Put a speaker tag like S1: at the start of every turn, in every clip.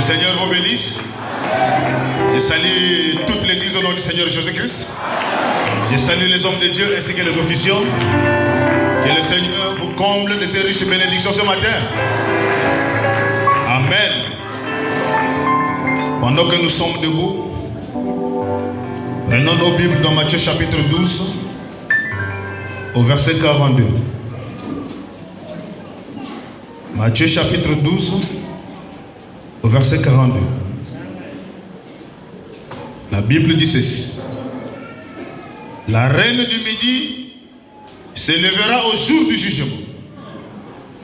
S1: Seigneur vous bénisse. Je salue toute l'église au nom du Seigneur Jésus-Christ. Je salue les hommes de Dieu ainsi que les officiants. Que le Seigneur vous comble de ses riches bénédictions ce matin. Amen. Pendant que nous sommes debout, prenons nos Bibles dans Matthieu chapitre 12, au verset 42. Matthieu chapitre 12, au verset 42. La Bible dit ceci. La reine du midi se lèvera au jour du jugement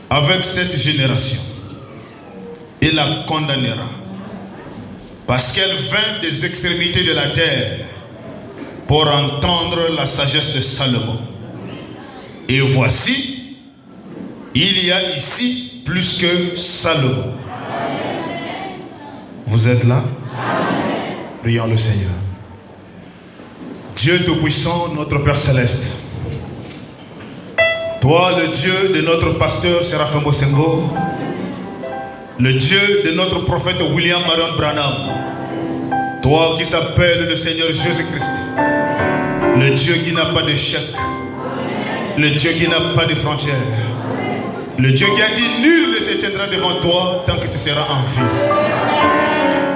S1: avec cette génération et la condamnera, parce qu'elle vint des extrémités de la terre pour entendre la sagesse de Salomon. Et voici, il y a ici plus que Salomon. Vous êtes là? Prions le Seigneur. Dieu Tout-Puissant, notre Père Céleste, toi le Dieu de notre pasteur Séraphin Bosengo, le Dieu de notre prophète William Marion Branham, toi qui s'appelles le Seigneur Jésus-Christ, le Dieu qui n'a pas d'échec, le Dieu qui n'a pas de frontières, le Dieu qui a dit nul ne se tiendra devant toi tant que tu seras en vie.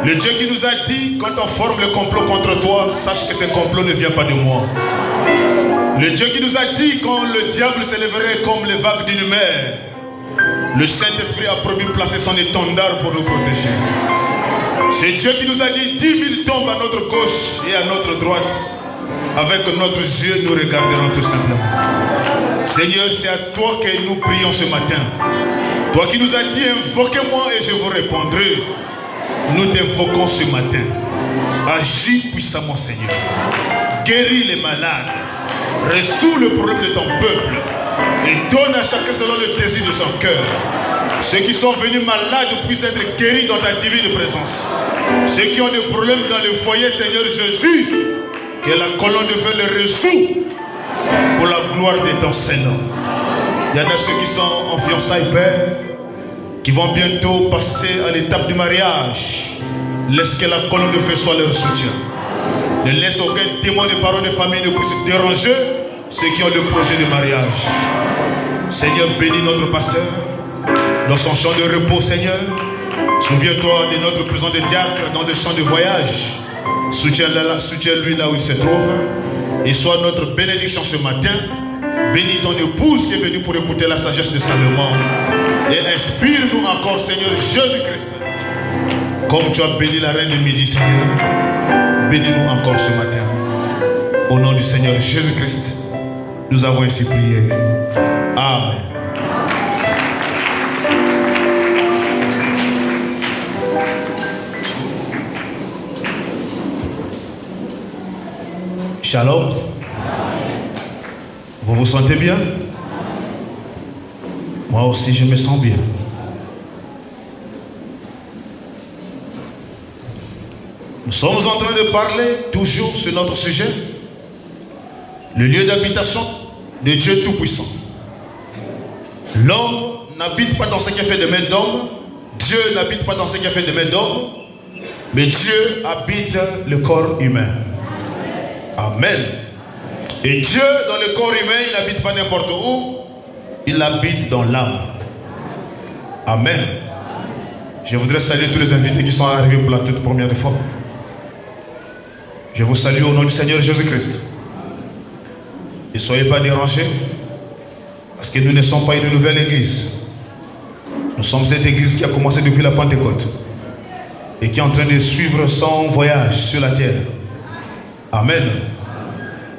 S1: Le Dieu qui nous a dit, quand on forme le complot contre toi, sache que ce complot ne vient pas de moi. Le Dieu qui nous a dit, quand le diable s'élèverait comme les vagues d'une mer, le Saint-Esprit a promis de placer son étendard pour nous protéger. C'est Dieu qui nous a dit, 10 000 tombent à notre gauche et à notre droite. Avec notre yeux, nous regarderons tout simplement. Seigneur, c'est à toi que nous prions ce matin. Toi qui nous as dit, invoquez-moi et je vous répondrai. Nous t'invoquons ce matin. Agis puissamment, Seigneur. Guéris les malades. Résous le problème de ton peuple. Et donne à chacun selon le désir de son cœur. Ceux qui sont venus malades puissent être guéris dans ta divine présence. Ceux qui ont des problèmes dans le foyer, Seigneur Jésus, que la colonne de feu les résout pour la gloire de ton Seigneur. Il y en a ceux qui sont en fiançailles, Père, qui vont bientôt passer à l'étape du mariage. Laisse que la colonne de feu soit leur soutien. Ne laisse aucun témoin de parole de famille ne puisse déranger ceux qui ont le projet de mariage. Seigneur, bénis notre pasteur dans son champ de repos, Seigneur. Souviens-toi de notre prison de diacre dans le champ de voyage. Soutiens-lui là où il se trouve. Et sois notre bénédiction ce matin. Bénis ton épouse qui est venue pour écouter la sagesse de Salomon. Et inspire-nous encore, Seigneur Jésus-Christ. Comme tu as béni la reine du midi, Seigneur, bénis-nous encore ce matin. Au nom du Seigneur Jésus-Christ, nous avons ainsi prié. Amen. Shalom. Vous vous sentez bien? Moi aussi, je me sens bien. Nous sommes en train de parler toujours sur notre sujet, le lieu d'habitation de Dieu Tout-Puissant. L'homme n'habite pas dans ce qui est fait de main d'homme, Dieu n'habite pas dans ce qui est fait de main d'homme, mais Dieu habite le corps humain. Amen. Et Dieu, dans le corps humain, il n'habite pas n'importe où, il habite dans l'âme. Amen. Je voudrais saluer tous les invités qui sont arrivés pour la toute première fois. Je vous salue au nom du Seigneur Jésus-Christ. Ne soyez pas dérangés, parce que nous ne sommes pas une nouvelle église. Nous sommes cette église qui a commencé depuis la Pentecôte et qui est en train de suivre son voyage sur la terre. Amen.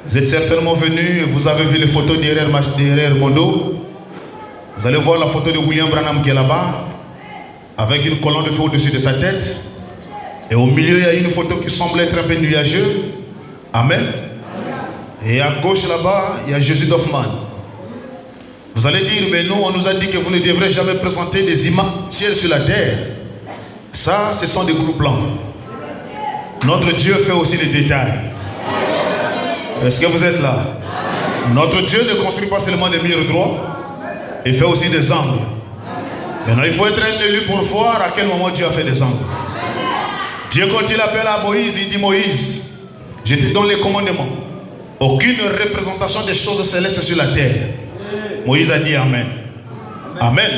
S1: Vous êtes certainement venus, vous avez vu les photos derrière mon dos. Vous allez voir la photo de William Branham qui est là-bas, avec une colonne de feu au-dessus de sa tête. Et au milieu, il y a une photo qui semble être un peu nuageuse. Amen. Et à gauche là-bas, il y a Jésus d'Hoffmann. Vous allez dire, mais nous, on nous a dit que vous ne devrez jamais présenter des images ciel sur la terre. Ça, ce sont des gros plans. Notre Dieu fait aussi des détails. Est-ce que vous êtes là? Notre Dieu ne construit pas seulement des murs droits, il fait aussi des angles. Maintenant, il faut être un élu pour voir à quel moment Dieu a fait des angles. Dieu, quand il appelle à Moïse, il dit Moïse, je te donne les commandements. Aucune représentation des choses célestes sur la terre. Moïse a dit Amen. Amen.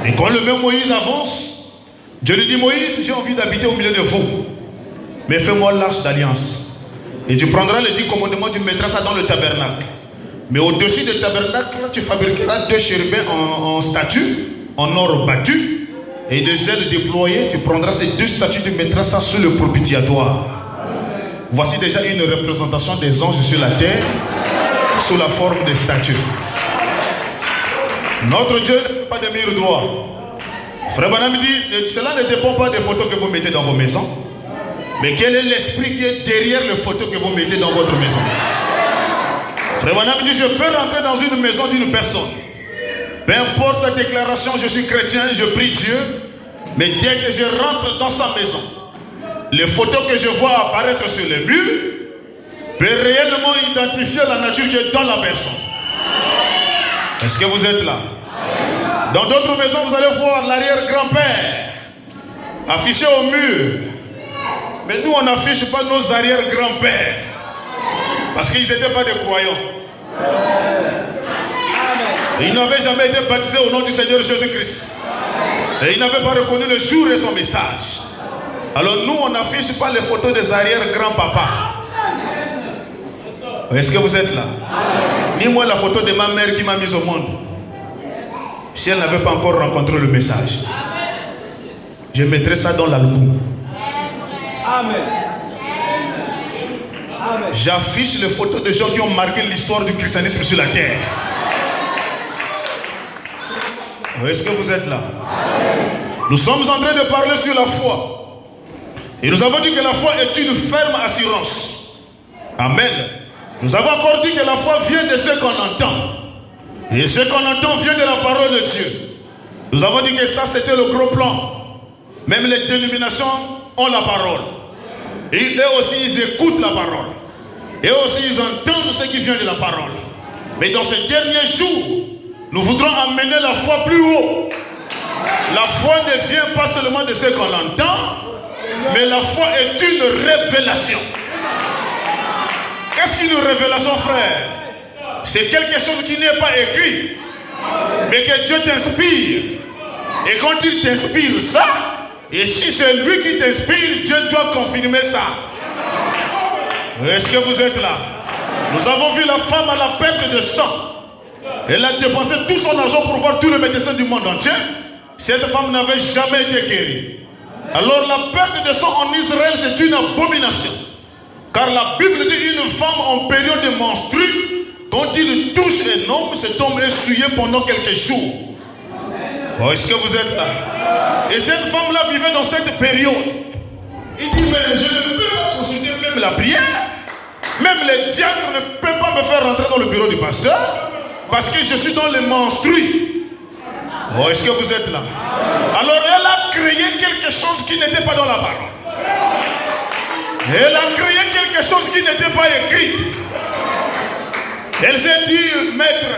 S1: Et quand le même Moïse avance, Dieu lui dit Moïse, j'ai envie d'habiter au milieu de vous. Mais fais-moi l'arche d'alliance. Et tu prendras les 10 commandements, tu mettras ça dans le tabernacle. Mais au-dessus du tabernacle, tu fabriqueras 2 chérubins en statue, en or battu. Et des ailes déployées, tu prendras ces 2 statues, tu mettras ça sur le propitiatoire. Voici déjà une représentation des anges sur la terre, sous la forme des statues. Notre Dieu n'est pas de mur droit. Frère Branham dit, cela ne dépend pas des photos que vous mettez dans vos maisons. Mais quel est l'esprit qui est derrière les photos que vous mettez dans votre maison? Frère Branham dit, je peux rentrer dans une maison d'une personne. Peu importe sa déclaration, je suis chrétien, je prie Dieu. Mais dès que je rentre dans sa maison, les photos que je vois apparaître sur les murs peuvent réellement identifier la nature qui est dans la personne. Est-ce que vous êtes là? Dans d'autres maisons, vous allez voir l'arrière-grand-père affiché au mur. Mais nous, on n'affiche pas nos arrière-grands-pères. Parce qu'ils n'étaient pas des croyants. Et ils n'avaient jamais été baptisés au nom du Seigneur Jésus-Christ. Et ils n'avaient pas reconnu le jour et son message. Alors nous, on n'affiche pas les photos des arrière-grands-papas. Est-ce que vous êtes là? Ni moi la photo de ma mère qui m'a mise au monde. Si elle n'avait pas encore rencontré le message, je mettrai ça dans l'album. Amen. J'affiche les photos de gens qui ont marqué l'histoire du christianisme sur la terre. Est-ce que vous êtes là? Nous sommes en train de parler sur la foi. Et nous avons dit que la foi est une ferme assurance. Amen. Nous avons encore dit que la foi vient de ce qu'on entend. Et ce qu'on entend vient de la parole de Dieu. Nous avons dit que ça c'était le gros plan. Même les dénominations ont la parole. Et eux aussi ils écoutent la parole. Et eux aussi ils entendent ce qui vient de la parole. Mais dans ces derniers jours, nous voudrons amener la foi plus haut. La foi ne vient pas seulement de ce qu'on entend, mais la foi est une révélation. Qu'est-ce qu'une révélation, frère? C'est quelque chose qui n'est pas écrit, mais que Dieu t'inspire. Et quand il t'inspire ça, et si c'est lui qui t'inspire, Dieu doit confirmer ça. Est-ce que vous êtes là? Nous avons vu la femme à la perte de sang. Elle a dépensé tout son argent pour voir tous les médecins du monde entier. Cette femme n'avait jamais été guérie. Alors la perte de sang en Israël, c'est une abomination. Car la Bible dit une femme en période de menstrue, quand il touche un homme, cet homme est souillé pendant quelques jours. Oh, est-ce que vous êtes là? Et cette femme-là vivait dans cette période. Il dit, mais je ne peux pas consulter même la prière. Même les diacres ne peuvent pas me faire rentrer dans le bureau du pasteur. Parce que je suis dans les menstrues. Oh, est-ce que vous êtes là? Alors elle a créé quelque chose qui n'était pas dans la parole. Elle a créé quelque chose qui n'était pas écrit. Elle s'est dit, maître,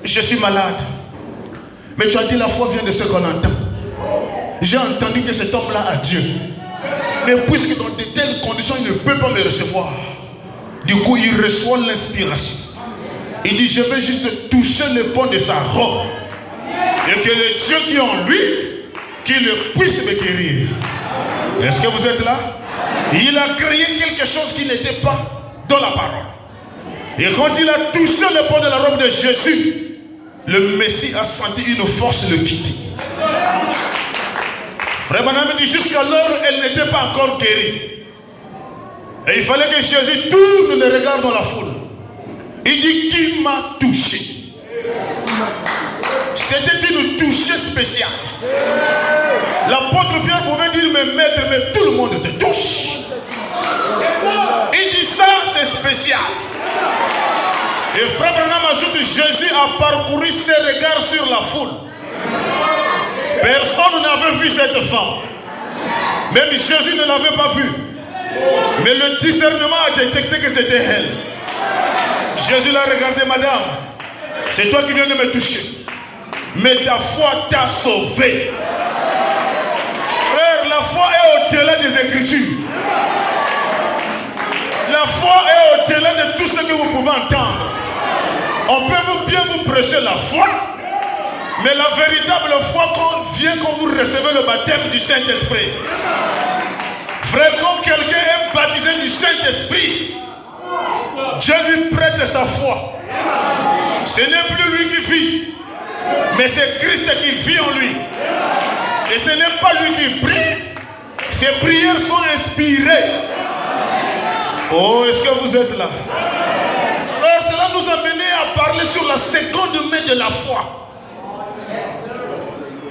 S1: je suis malade. Mais tu as dit la foi vient de ce qu'on entend. J'ai entendu que cet homme-là a Dieu. Mais puisque dans de telles conditions, il ne peut pas me recevoir. Du coup, il reçoit l'inspiration. Il dit, je vais juste toucher le pont de sa robe. Et que le Dieu qui est en lui, qu'il puisse me guérir. Est-ce que vous êtes là? Il a créé quelque chose qui n'était pas dans la parole. Et quand il a touché le pont de la robe de Jésus, le Messie a senti une force le quitter. Frère Branham dit, jusqu'alors, elle n'était pas encore guérie. Et il fallait que Jésus tourne le regard dans la foule. Il dit, qui m'a touché? C'était une touchée spéciale. L'apôtre Pierre pouvait dire, mais maître, mais tout le monde te touche. Il dit, ça c'est spécial. Et frère Branham ajoute, Jésus a parcouru ses regards sur la foule. Personne n'avait vu cette femme. Même Jésus ne l'avait pas vue. Mais le discernement a détecté que c'était elle. Jésus l'a regardé, madame, c'est toi qui viens de me toucher. Mais ta foi t'a sauvé. Frère, la foi est au-delà des Écritures. La foi est au-delà de tout ce que vous pouvez entendre. On peut bien vous prêcher la foi, mais la véritable foi vient quand vous recevez le baptême du Saint-Esprit. Frère, quand quelqu'un est baptisé du Saint-Esprit, Dieu lui prête sa foi. Ce n'est plus lui qui vit, mais c'est Christ qui vit en lui. Et ce n'est pas lui qui prie, ses prières sont inspirées. Oh, est-ce que vous êtes là? Alors, cela nous a mené à parler sur la seconde main de la foi.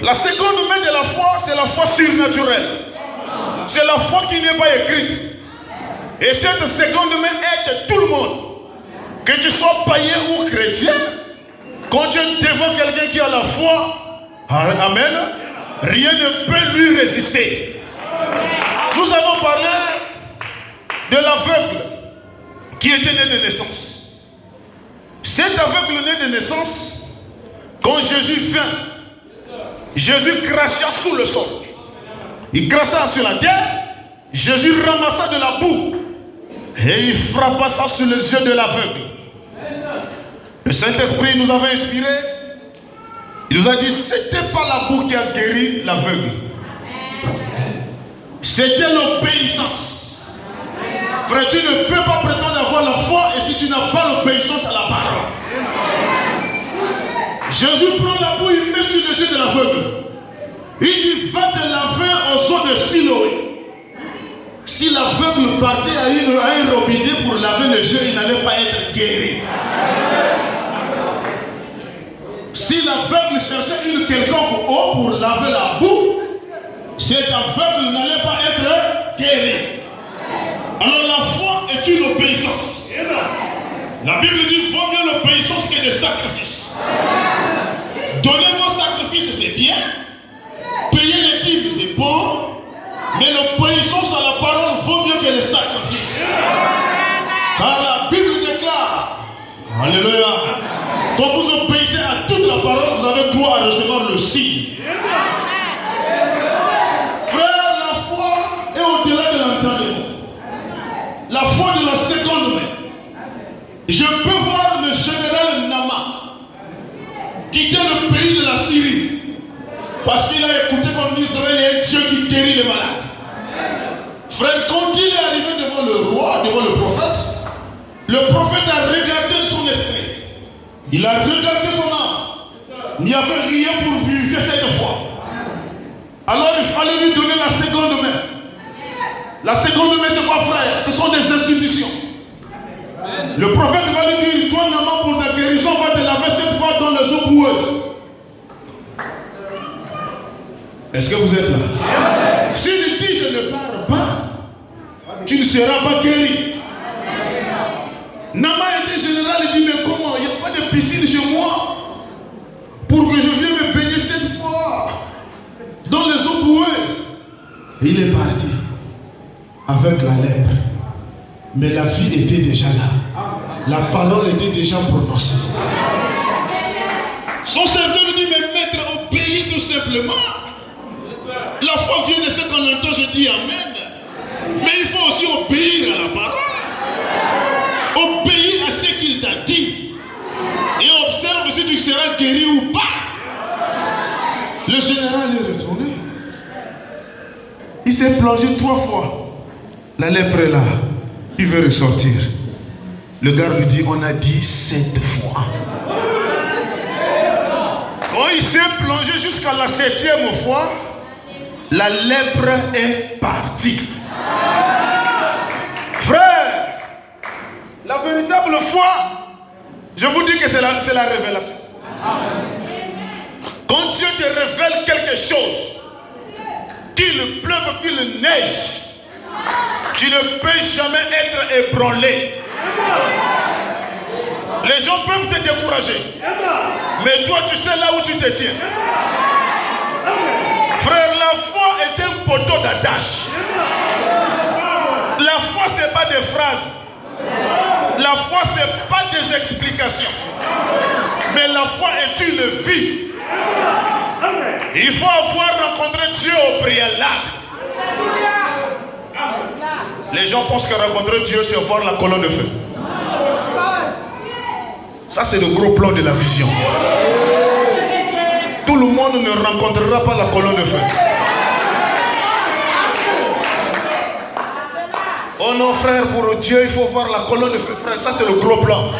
S1: La seconde main de la foi, c'est la foi surnaturelle. C'est la foi qui n'est pas écrite. Et cette seconde main aide tout le monde. Que tu sois païen ou chrétien, quand Dieu devant quelqu'un qui a la foi, amen, rien ne peut lui résister. Nous avons parlé de l'aveugle qui était né de naissance. Cet aveugle né de naissance, quand Jésus vint, Jésus cracha sous le sol. Il cracha sur la terre, Jésus ramassa de la boue et il frappa ça sur les yeux de l'aveugle. Le Saint-Esprit nous avait inspiré. Il nous a dit, c'était pas la boue qui a guéri l'aveugle. C'était l'obéissance. Frère, tu ne peux pas prétendre avoir la foi et si tu n'as pas l'obéissance à la parole. Jésus prend la boue, il met sur les yeux de l'aveugle. Il dit, va te laver aux eaux de Siloé. Si l'aveugle partait à un robinet pour laver les yeux, il n'allait pas être guéri. Si l'aveugle cherchait quelconque eau pour laver la boue, cet aveugle n'allait pas être guéri. Alors la foi est une obéissance. La Bible dit, vaut mieux l'obéissance que des sacrifices. Donner vos sacrifices, c'est bien. Payer les dîmes, c'est bon. Mais l'obéissance à la parole vaut mieux que les sacrifices. Car la Bible déclare, alléluia, quand vous obéissez à toute la parole, vous avez droit à recevoir le signe. Frère, la foi est au-delà de l'entendement. La foi de la seconde main. Je peux voir le général Nama quitter le pays de la Syrie parce qu'il a écouté comme Israël est Dieu qui guérit les malades. Frère, quand il est arrivé devant le roi, devant le prophète a regardé son esprit. Il a regardé son âme. Il n'y avait rien pour vivre cette foi. Alors il fallait lui donner la seconde main. La seconde main, c'est quoi, frère? Ce sont des institutions. Le prophète va lui dire, toi, Nama, pour ta guérison, va te laver cette fois dans les eaux boueuses. Est-ce que vous êtes là? S'il dit, je ne pars pas, tu ne seras pas guéri. Nama était général, il dit, mais comment? Il n'y a pas de piscine chez moi pour que je vienne me baigner cette fois dans les eaux boueuses. Et il est parti avec la lèpre. Mais la vie était déjà là. La parole était déjà prononcée. Son serviteur lui dit, mais maître, obéis tout simplement. La foi vient de ce qu'on entend, je dis amen. Mais il faut aussi obéir à la parole. Obéis à ce qu'il t'a dit. Et observe si tu seras guéri ou pas. Le général est retourné. Il s'est plongé 3 fois. La lèpre est là. Il veut ressortir. Le gars lui dit, on a dit 7 fois. Quand il s'est plongé jusqu'à la 7e fois, la lèpre est partie. Frère, la véritable foi, je vous dis que c'est la révélation. Quand Dieu te révèle quelque chose, qu'il pleuve, qu'il neige, tu ne peux jamais être ébranlé. Les gens peuvent te décourager, mais toi tu sais là où tu te tiens. Frère, la foi est un poteau d'attache. La foi c'est pas des phrases. La foi c'est pas des explications. Mais la foi est une vie. Il faut avoir rencontré Dieu au préalable. Les gens pensent que rencontrer Dieu, c'est voir la colonne de feu. Ça, c'est le gros plan de la vision. Tout le monde ne rencontrera pas la colonne de feu. Oh non, frère, pour Dieu, il faut voir la colonne de feu. Frère, ça, c'est le gros plan.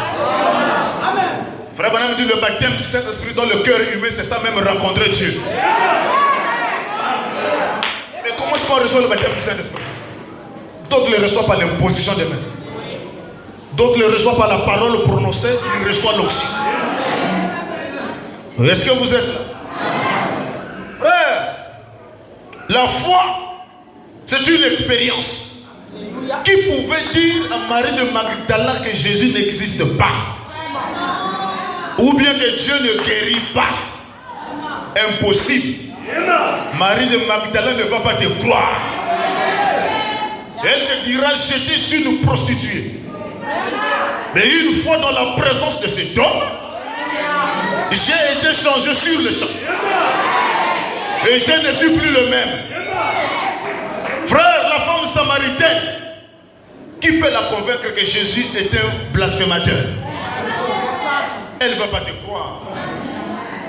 S1: Frère Branham dit le baptême du Saint-Esprit dans le cœur humain, c'est ça même rencontrer Dieu. Mais comment est-ce qu'on reçoit le baptême du Saint-Esprit? D'autres le reçoivent par l'imposition des mains. D'autres le reçoivent par la parole prononcée, ils reçoivent l'oxygène. Est-ce que vous êtes là? Frère, la foi, c'est une expérience. Qui pouvait dire à Marie de Magdala que Jésus n'existe pas? Ou bien que Dieu ne guérit pas? Impossible. Marie de Magdala ne va pas te croire. Elle te dira: j'étais sur une prostituée. Mais une fois dans la présence de cet homme, j'ai été changé sur le champ. Et je ne suis plus le même. Frère, la femme samaritaine, qui peut la convaincre que Jésus est un blasphémateur? Elle ne va pas te croire.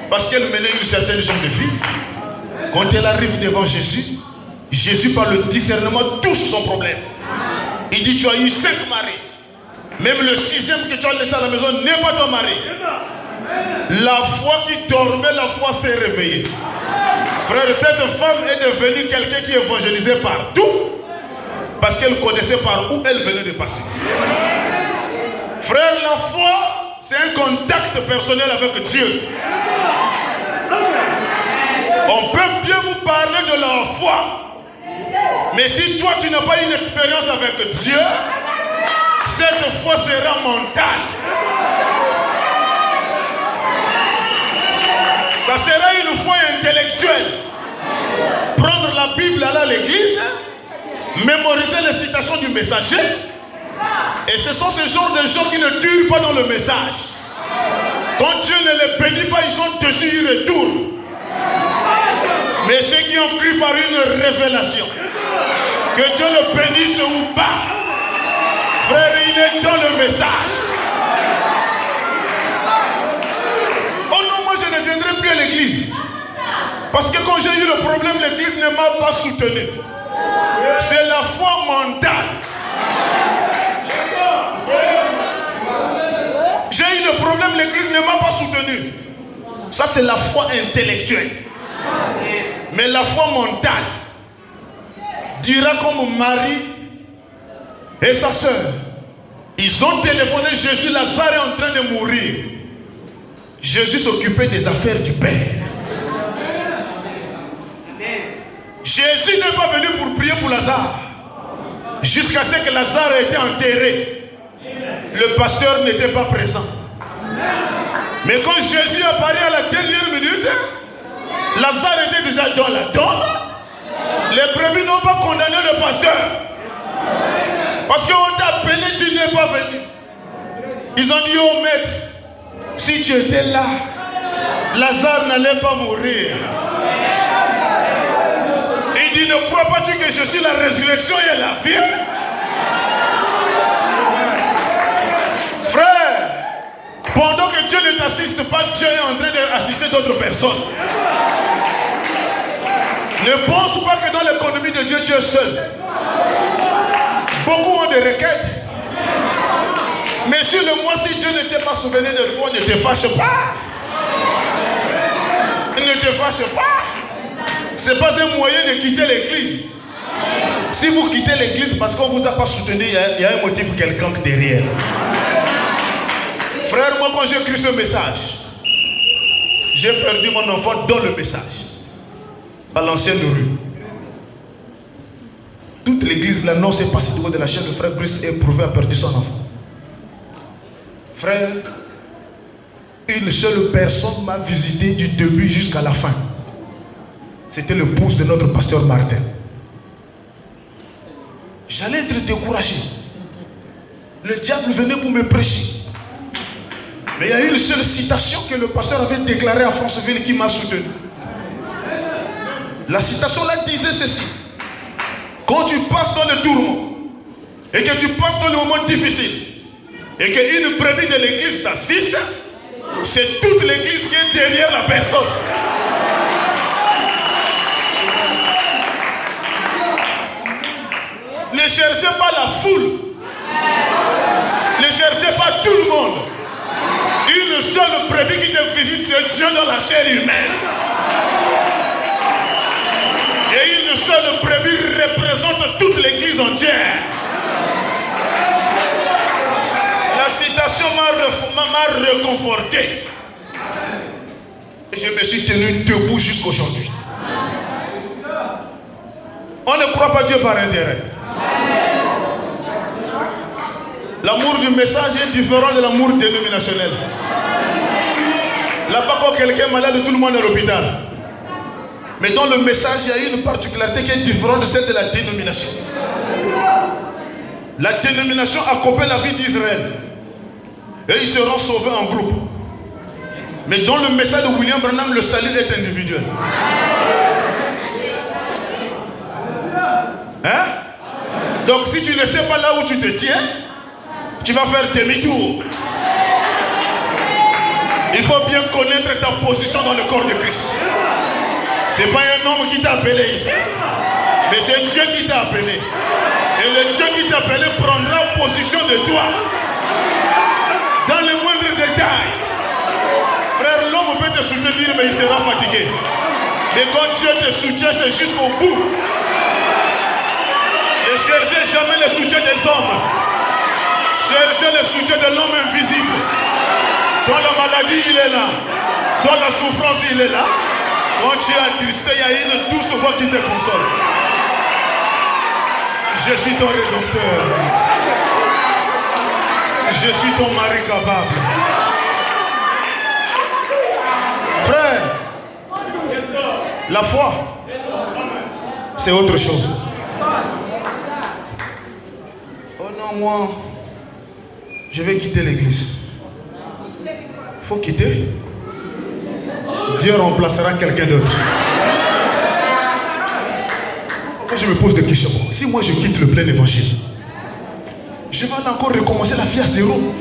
S1: Parce qu'elle menait une certaine genre de vie. Quand elle arrive devant Jésus, Jésus, par le discernement, touche son problème. Il dit: tu as eu 5 maris. Même le 6e que tu as laissé à la maison n'est pas ton mari. La foi qui dormait, la foi s'est réveillée. Frère, cette femme est devenue quelqu'un qui évangélisait partout. Parce qu'elle connaissait par où elle venait de passer. Frère, la foi, c'est un contact personnel avec Dieu. On peut bien vous parler de la foi. Mais si toi tu n'as pas une expérience avec Dieu, cette foi sera mentale. Ça sera une foi intellectuelle. Prendre la Bible, aller à l'église, mémoriser les citations du messager. Et ce sont ce genre de gens qui ne durent pas dans le message. Quand Dieu ne les bénit pas, ils sont dessus, ils retournent. Mais ceux qui ont cru par une révélation, que Dieu le bénisse ou pas, frère, il est dans le message. Oh non, moi je ne viendrai plus à l'église. Parce que quand j'ai eu le problème, l'église ne m'a pas soutenu. C'est la foi mentale. J'ai eu le problème, l'église ne m'a pas soutenu. Ça, c'est la foi intellectuelle. Mais la foi mentale dira comme Marie et sa soeur. Ils ont téléphoné Jésus, Lazare est en train de mourir. Jésus s'occupait des affaires du Père. Jésus n'est pas venu pour prier pour Lazare. Jusqu'à ce que Lazare ait été enterré. Le pasteur n'était pas présent. Mais quand Jésus apparaît à la dernière minute, Lazare était déjà dans la tombe. Les brebis n'ont pas condamné le pasteur. Parce qu'on t'a appelé, tu n'es pas venu. Ils ont dit: oh maître, si tu étais là, Lazare n'allait pas mourir. Il dit: ne crois pas-tu que je suis la résurrection et la vie? Frère, pendant que Dieu ne t'assiste pas, Dieu est en train d'assister d'autres personnes. Ne pense pas que dans l'économie de Dieu, tu es seul. Beaucoup ont des requêtes. Mais sur le mois, si Dieu ne t'est pas souvenu de toi, ne te fâche pas. Ne te fâche pas. Ce n'est pas un moyen de quitter l'église. Si vous quittez l'église parce qu'on ne vous a pas soutenu, il y a un motif quelconque derrière. Frère, moi quand j'ai écrit ce message, j'ai perdu mon enfant dans le message. À l'ancienne rue. Toute l'église là, non, c'est pas ce de la chaîne de frère Brice éprouvé a perdu son enfant. Frère, une seule personne m'a visité du début jusqu'à la fin. C'était l'épouse de notre pasteur Martin. J'allais être découragé. Le diable venait pour me prêcher. Mais il y a une seule citation que le pasteur avait déclarée à Franceville qui m'a soutenu. La citation là disait ceci: quand tu passes dans le tourment, et que tu passes dans le moment difficile, et qu'une brebis de l'église t'assiste, c'est toute l'église qui est derrière la personne. Ne cherchez pas la foule. Ne cherchez pas tout le monde. Une seule brebis qui te visite, c'est Dieu dans la chair humaine. Et une seule brebis représente toute l'église entière. La citation m'a réconforté. Et je me suis tenu debout jusqu'aujourd'hui. On ne croit pas Dieu par intérêt. L'amour du message est différent de l'amour dénominationnel. Là-bas, quand quelqu'un est malade, tout le monde est à l'hôpital. Mais dans le message, il y a une particularité qui est différente de celle de la dénomination. La dénomination accompagne la vie d'Israël. Et ils seront sauvés en groupe. Mais dans le message de William Branham, le salut est individuel. Hein? Donc si tu ne sais pas là où tu te tiens, tu vas faire demi-tour. Il faut bien connaître ta position dans le corps de Christ. Ce n'est pas un homme qui t'a appelé ici, mais c'est Dieu qui t'a appelé. Et le Dieu qui t'a appelé prendra position de toi dans les moindres détails. Frère, l'homme peut te soutenir, mais il sera fatigué. Mais quand Dieu te soutient, c'est jusqu'au bout. Ne cherchez jamais le soutien des hommes. Cherchez le soutien de l'homme invisible. Dans la maladie, il est là. Dans la souffrance, il est là. Quand tu es attristé, il y a une douce voix qui te console. Je suis ton rédempteur. Je suis ton mari capable. Frère, la foi, c'est autre chose. Oh non, moi, je vais quitter l'église. Il faut quitter. Dieu remplacera quelqu'un d'autre. Je me pose des questions. Si moi je quitte le plein évangile, je vais encore recommencer la vie à zéro.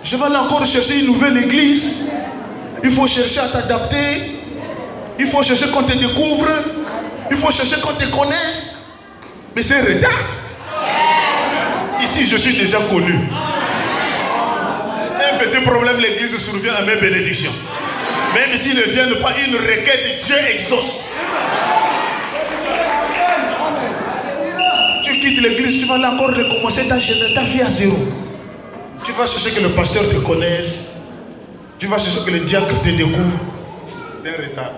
S1: Je vais aller encore chercher une nouvelle église. Il faut chercher à t'adapter. Il faut chercher qu'on te découvre. Il faut chercher qu'on te connaisse. Mais c'est un retard. Ici, je suis déjà connu. Un petit problème, l'église survient à mes bénédictions. Même s'ils ne viennent pas, une requête, Dieu exauce. Tu quittes l'église, tu vas là encore recommencer ta vie à zéro. Tu vas chercher que le pasteur te connaisse. Tu vas chercher que le diacre te découvre. C'est un retard.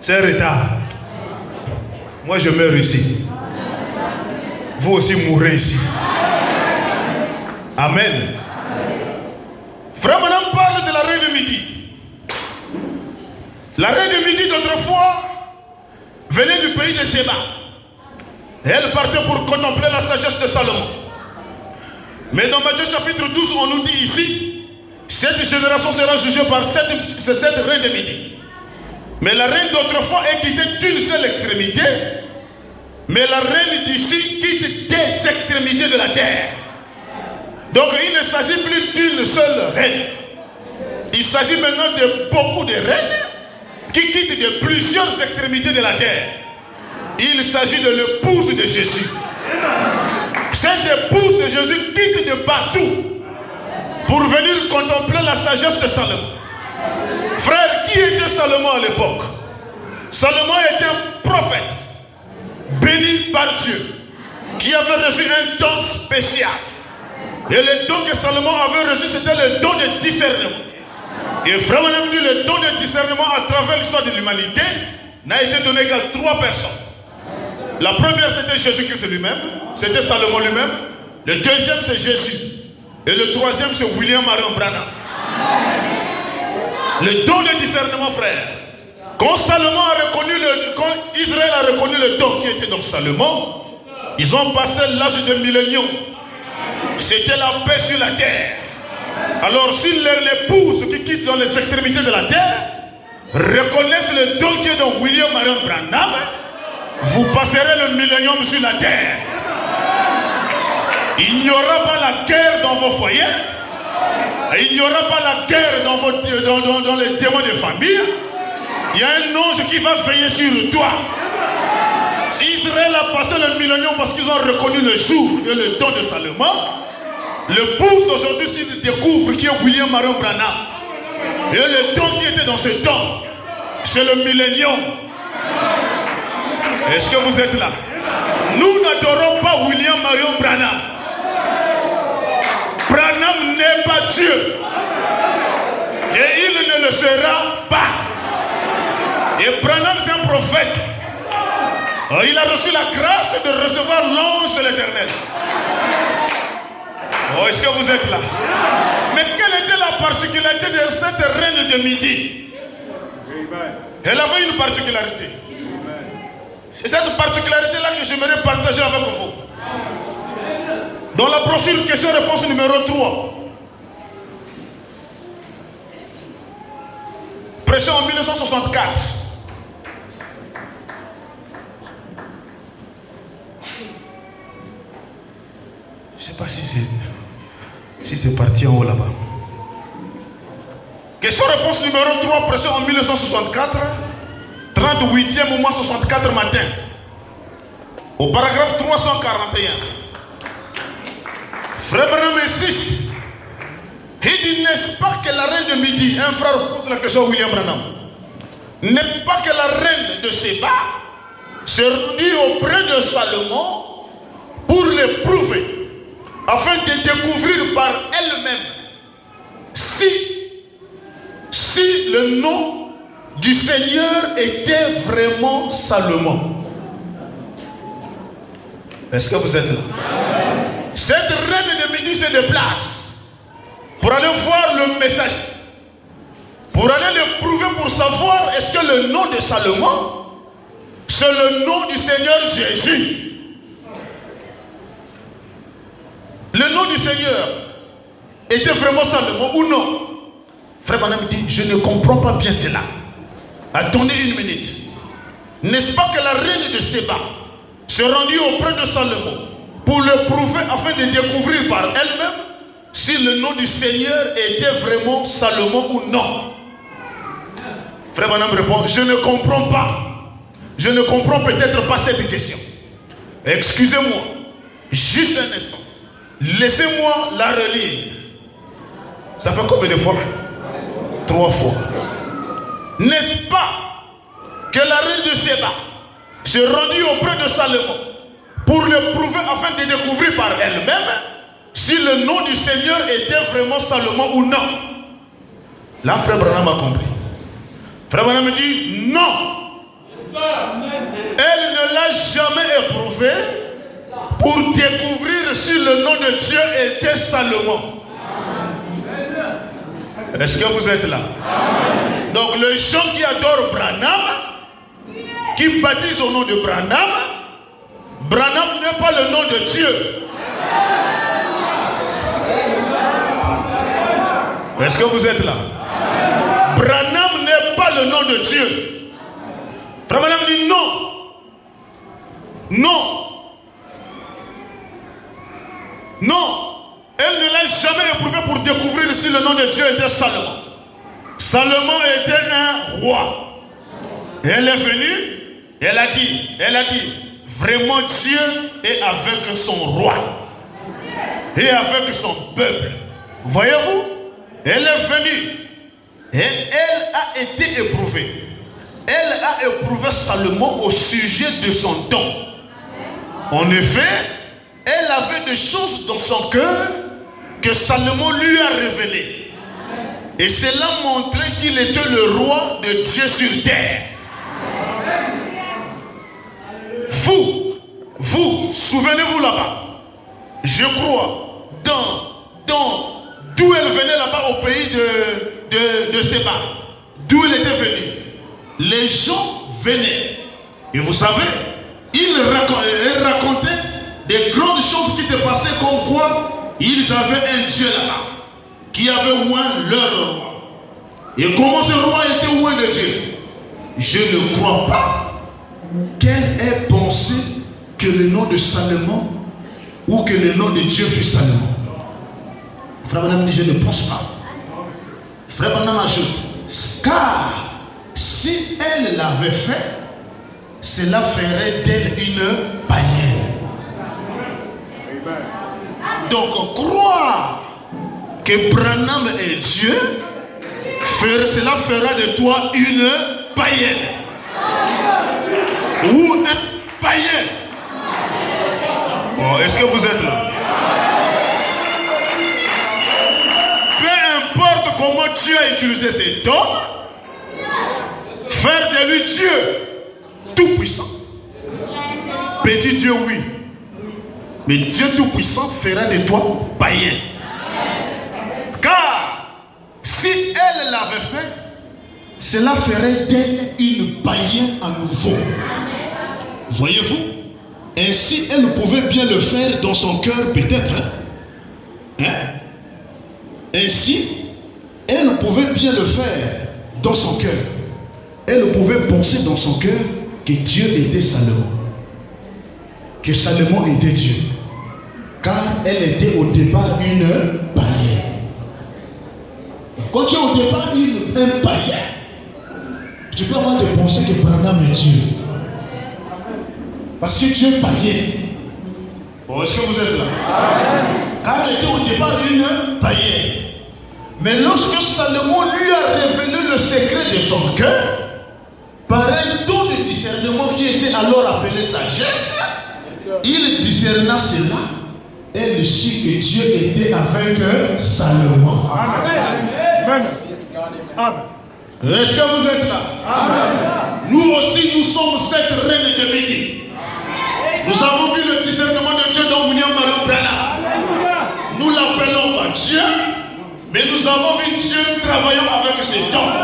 S1: C'est un retard. Moi, je meurs ici. Vous aussi mourrez ici. Amen. Frère Madame parle de la reine de Midi. La reine de Midi d'autrefois venait du pays de Séba. Et elle partait pour contempler la sagesse de Salomon. Mais dans Matthieu chapitre 12, on nous dit ici, cette génération sera jugée par cette reine de Midi. Mais la reine d'autrefois est quittée d'une seule extrémité. Mais la reine d'ici quitte des extrémités de la terre. Donc il ne s'agit plus d'une seule reine. Il s'agit maintenant de beaucoup de reines qui quittent de plusieurs extrémités de la terre. Il s'agit de l'épouse de Jésus. Cette épouse de Jésus quitte de partout pour venir contempler la sagesse de Salomon. Frère, qui était Salomon à l'époque? Salomon était un prophète béni par Dieu qui avait reçu un don spécial. Et le don que Salomon avait reçu, c'était le don de discernement. Et frère Madame dit, le don de discernement à travers l'histoire de l'humanité n'a été donné qu'à 3 personnes. La première, c'était Jésus-Christ lui-même, c'était Salomon lui-même. Le deuxième, c'est Jésus. Et le troisième, c'est William Marion Branham. Le don de discernement, frère. Quand Israël a reconnu le don qui était dans Salomon, ils ont passé l'âge de millénium. C'était la paix sur la terre. Alors si l'épouse qui quitte dans les extrémités de la terre, reconnaissent le don qui est dans William Marion Branham, vous passerez le millénium sur la terre. Il n'y aura pas la guerre dans vos foyers. Il n'y aura pas la guerre dans les témoins de famille. Il y a un ange qui va veiller sur toi. Si Israël a passé le millénium parce qu'ils ont reconnu le jour et le don de Salomon, le pouce d'aujourd'hui s'il découvre qui est William Marion Branham. Et le don qui était dans ce don, c'est le millénium. Est-ce que vous êtes là? Nous n'adorons pas William Marion Branham. Branham n'est pas Dieu. Et il ne le sera pas. Et Branham c'est un prophète. Il a reçu la grâce de recevoir l'ange de l'Éternel. Oh, est-ce que vous êtes là? Mais quelle était la particularité de cette reine de Midi? Elle avait une particularité. C'est cette particularité-là que j'aimerais partager avec vous. Dans la brochure question-réponse numéro 3. Prêché en 1964. Je ne sais pas si c'est parti en haut là-bas. Question-réponse numéro 3, prêché en 1964, 38e mois 64 matin. Au paragraphe 341. Frère Branham insiste. Il dit, n'est-ce pas que la reine de Midi, un frère pose la question à William Branham, n'est-ce pas que la reine de Séba se rendit auprès de Salomon pour l'éprouver, afin de découvrir par elle-même si le nom du Seigneur était vraiment Salomon. Est-ce que vous êtes là? Cette reine de Midi se déplace pour aller voir le message, pour aller le prouver, pour savoir est-ce que le nom de Salomon, c'est le nom du Seigneur Jésus. Le nom du Seigneur était vraiment Salomon ou non? Frère Branham dit, je ne comprends pas bien cela. Attendez une minute. N'est-ce pas que la reine de Séba se rendit auprès de Salomon pour le prouver afin de découvrir par elle-même si le nom du Seigneur était vraiment Salomon ou non? Frère Branham répond, je ne comprends pas. Je ne comprends peut-être pas cette question. Excusez-moi, juste un instant. Laissez-moi la relire. Ça fait combien de fois? 3 fois. N'est-ce pas que la reine de Séba se rendit auprès de Salomon pour le prouver afin de découvrir par elle-même si le nom du Seigneur était vraiment Salomon ou non? Là, frère Branham a compris. Frère Branham dit non. Elle ne l'a jamais éprouvé pour découvrir si le nom de Dieu était Salomon. Est-ce que vous êtes là? Donc les gens qui adorent Branham, qui baptisent au nom de Branham, Branham n'est pas le nom de Dieu. Est-ce que vous êtes là? Branham n'est pas le nom de Dieu. Branham dit non. Non. Non. Elle ne l'a jamais éprouvé pour découvrir si le nom de Dieu était Salomon. Salomon était un roi. Et elle est venue, et elle a dit, vraiment Dieu est avec son roi et avec son peuple. Voyez-vous? Elle est venue et elle a été éprouvée. Elle a éprouvé Salomon au sujet de son don. En effet, elle avait des choses dans son cœur que Salomon lui a révélées. Et cela montrait qu'il était le roi de Dieu sur terre. Vous, souvenez-vous là-bas, je crois, d'où elle venait là-bas au pays de Séba, d'où elle était venue. Les gens venaient. Et vous savez, elle racontait des grandes choses qui se passaient, comme quoi ils avaient un Dieu là-bas qui avait oint leur roi.
S2: Et comment ce roi était loin de Dieu? Je ne crois pas qu'elle ait pensé que le nom de Salomon ou que le nom de Dieu fut Salomon. Frère Branham dit, je ne pense pas. Frère Branham ajoute, car si elle l'avait fait, cela ferait d'elle une païenne. Donc croire que Branham est Dieu, cela fera de toi une païenne ou un païen. Bon, est-ce que vous êtes là? Peu importe comment Dieu a utilisé cet homme, faire de lui Dieu tout-puissant. Petit Dieu, oui. Mais Dieu tout-puissant fera de toi païen. Car si elle l'avait fait, cela ferait d'elle une païenne à nouveau. Voyez-vous? Ainsi, elle pouvait bien le faire dans son cœur, peut-être. Ainsi, elle pouvait bien le faire dans son cœur. Elle pouvait penser dans son cœur que Dieu était Salomon. Que Salomon était Dieu. Car elle était au départ une païenne. Quand tu es au départ un païen, tu peux avoir des pensées que Branham est Dieu. Parce que Dieu est païen. Bon, est-ce que vous êtes là? Car elle était au départ une païenne. Mais lorsque Salomon lui a révélé le secret de son cœur, par un don de discernement qui était alors appelé sagesse, il discerna cela. Elle sut que Dieu était avec Salomon. Amen. Est-ce que vous êtes là? Amen. Nous aussi, nous sommes cette reine de Midi. Nous avons vu le discernement de Dieu dans William Marion Branham. Nous l'appelons pas Dieu, mais nous avons vu Dieu travaillant avec cet homme.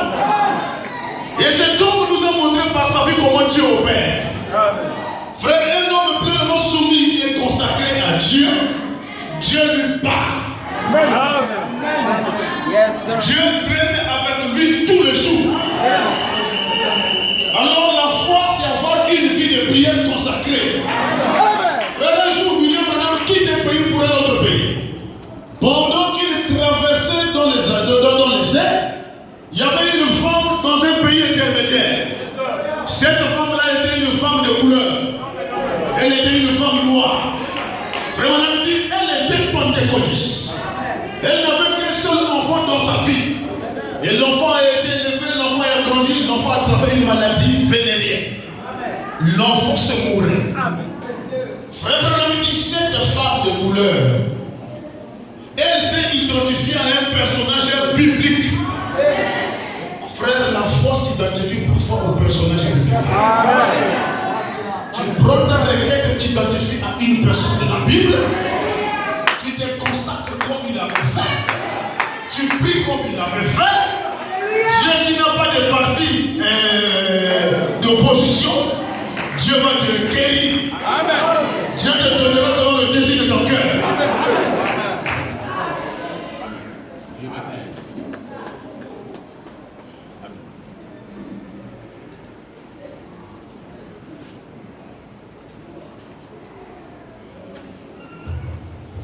S2: Et cet homme nous a montré par sa vie comment Dieu opère. Frère, un homme pleinement soumis qui est consacré à Dieu, Dieu lui parle. Dieu traite avec lui tous les jours. Alors la foi, c'est avoir une vie de prière consacrée. Frère, un jour, William Branham quitte un pays pour un autre pays. Pendant qu'il traversait dans les airs, il y avait une femme dans un pays intermédiaire. Cette femme-là était une femme de couleur. Elle était une femme noire. Frère Branham dit, elle était pentecôtiste. Elle n'avait qu'un seul enfant dans sa vie. Et l'enfant a été élevé, l'enfant a grandi, l'enfant a attrapé une maladie vénérienne. L'enfant se mourait. Frère Branham dit, cette femme de couleur, elle s'est identifiée à un personnage biblique. Frère, la foi s'identifie parfois au personnage biblique. Tu prends ta requête, tu t'identifies à une personne de la Bible, tu te consacres comme il avait fait, tu pries comme il avait fait. Dieu qui n'a pas de parti d'opposition, Dieu va te guérir. Dieu te donnera selon le désir de ton cœur.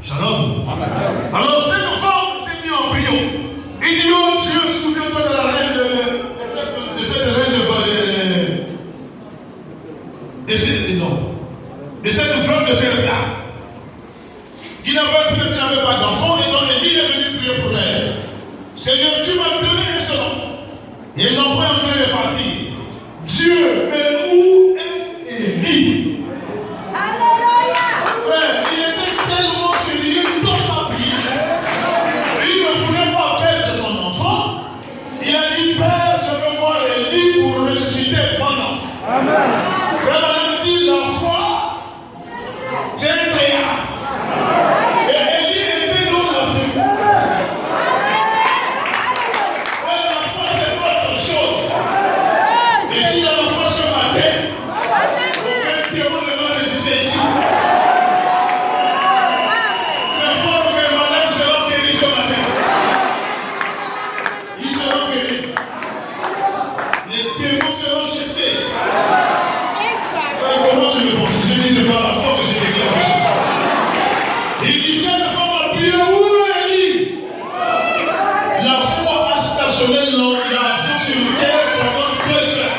S2: Shalom. Alors cette femme s'est mise en prière. Il dit, oh Dieu, souviens-toi de la reine de cette reine de cette femme de Serta, qui n'avait pas d'enfant, et donc il est venu prier pour elle. Seigneur, tu m'as donné un seul enfant. Et l'enfant est en train de partir. Dieu, mais où est Élie? Frère, il était tellement sérieux dans sa prière. Il ne voulait pas perdre son enfant. Il a dit, Père, je veux voir Élie pour ressusciter mon enfant. Amen. Frère, Madame dit, la foi, c'est un théâtre. Et Élie était dans la vie. Mais la foi, c'est pas autre chose. Et si la foi se Il disait la femme a prié, où est Élie? La foi a stationné l'avion sur terre pendant 2 heures.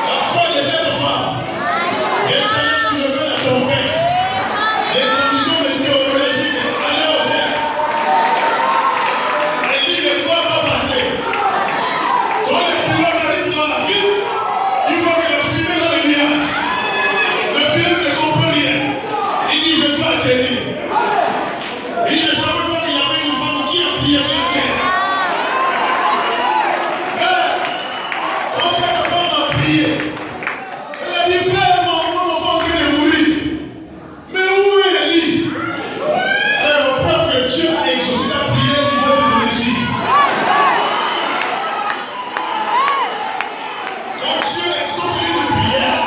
S2: La foi des êtres femmes. L'Éternel soulevait la tempête. Les conditions météorologiques allaient au ciel. Élie ne doit pas passer. Quand les pilotes arrivent dans la ville, il faut que le fumée dans le nuage. Le pilote ne comprend rien. Il dit je dois atterrir. Il ne savait pas qu'il y avait une femme qui a prié sur terre. Quand cette femme a prié, elle a dit Père, mon enfant vient de mourir. Mais où est Élie? Frère, preuve que Dieu a exaucé la prière, il va te donner ici. Quand Dieu exauce une prière,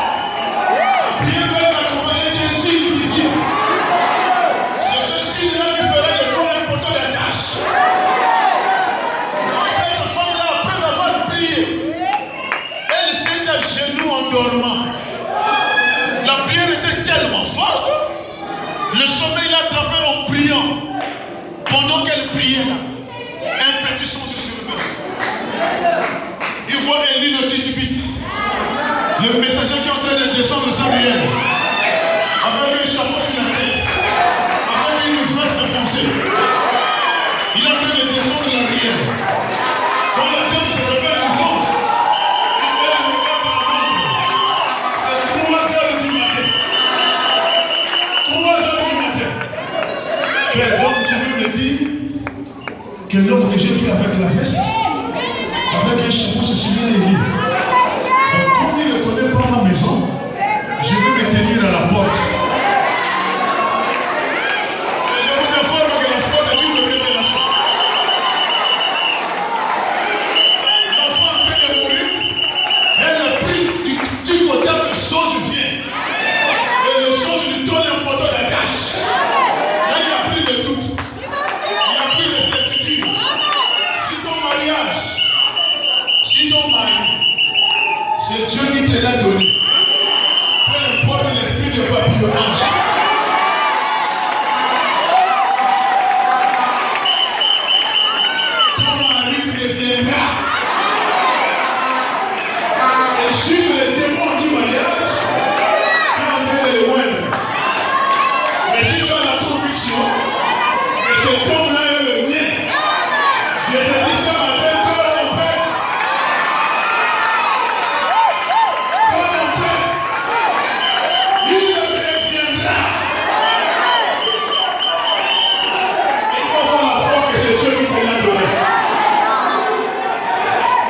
S2: la prière doit être accompagnée d'un signe visible. C'est ce signe-là qui fera de toi un poteau d'attache. Quand cette femme-là, après avoir prié, elle s'est à genoux en dormant. La prière était tellement forte, le sommeil l'a attrapé en priant. Pendant qu'elle priait là, un petit son se survint. Il voit Élie le titubite, le messager qui est en train de descendre Samuel, avec un chapeau sur la tête, avec une veste enfoncée. Il est en train de descendre la rivière. Quand le dame se réveille, il sort. Il met le regard de la montre. C'est 3 heures du matin. 3 heures du matin. Père, donc tu veux me dire que l'homme que j'ai fait avec la veste, avec un chapeau, se souvient de lui. Mais comme il ne connaît pas ma maison, je vais me tenir à la porte. Et je vous informe que la foi, c'est une révélation. L'enfant en train de mourir, elle a pris du côté le songe vient. Et le songe lui donne un poteau d'attache. Là, il n'y a plus de doute. Il n'y a plus de certitude. Si ton mariage, si ton mari, c'est Dieu qui te l'a donné. Peu importe l'esprit de papillonnage. Ton mari reviendra. Et juste le démon du mariage est en train de le moindre. Mais si tu as la conviction que cet homme-là est le mien, je te dis ce matin, toi mon père, il reviendra. Il faut avoir la foi que c'est Dieu qui te l'a donné.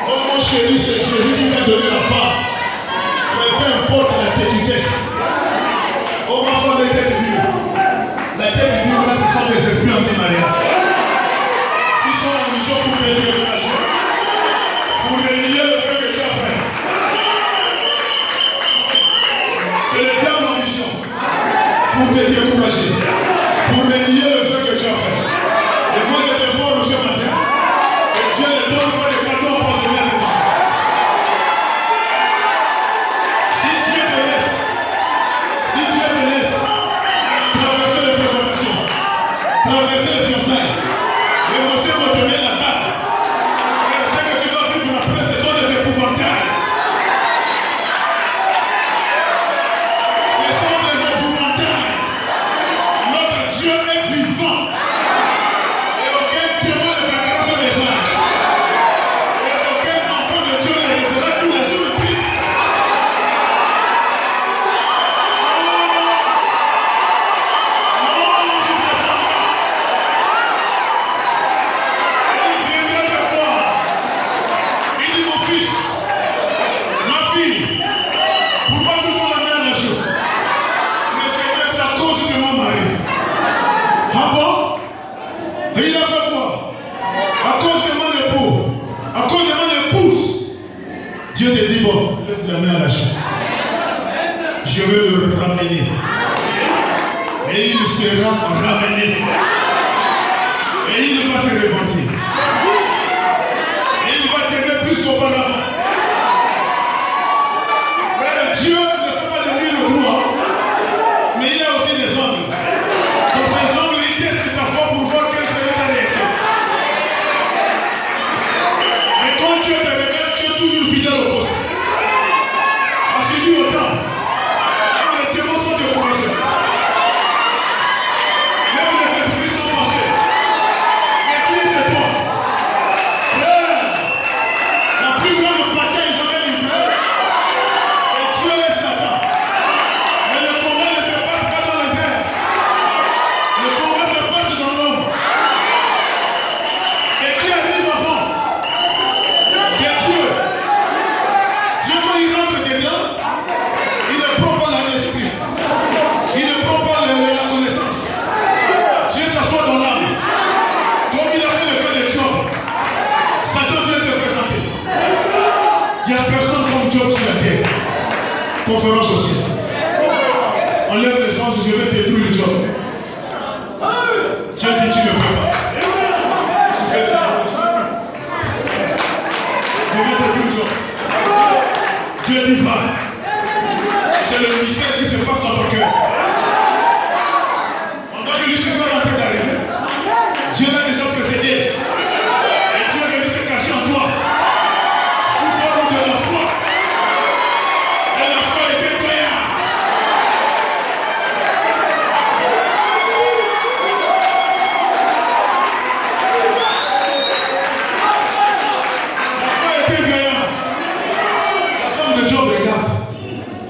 S2: Oh mon chéri, c'est Jésus qui t'a donné la femme. Mais peu importe la petitesse. Oh ma femme est tête dure. La tête dure, là, ce sont des esprits anti-mariage. Qui sont en mission pour te décourager. Pour renier le fait que tu as fait. C'est le diable en mission. Pour te décourager. Pour renier le fait que tu as fait. Et moi, je te forme ce matin. Et Dieu ne donne pas de cadeaux pour venir à cette femme. Si Dieu te laisse traverser les fréquentations, traverser les fiançailles, et moi c'est votre main là-bas. Et ce que tu vas vivre après, ce sont des épouvantails. Ce sont des épouvantails. Notre Dieu est vivant. Et aucun démon ne vainquera sur les âges. Et aucun enfant de Dieu ne restera tous les jours triste. Il dit mon fils, ma fille, pourquoi tout le monde a mis à la chose? Mais c'est à cause de mon mari. Ah bon? Et il a fait quoi? À cause de mon époux, à cause de mon épouse. Dieu te dit bon, lève ta main à la chose. Je vais le ramener. Et il sera ramené. Et il va se repentir. Et il va t'aimer plus qu'auparavant. Frère, Dieu ne fait pas de mire droit, mais il a aussi des angles.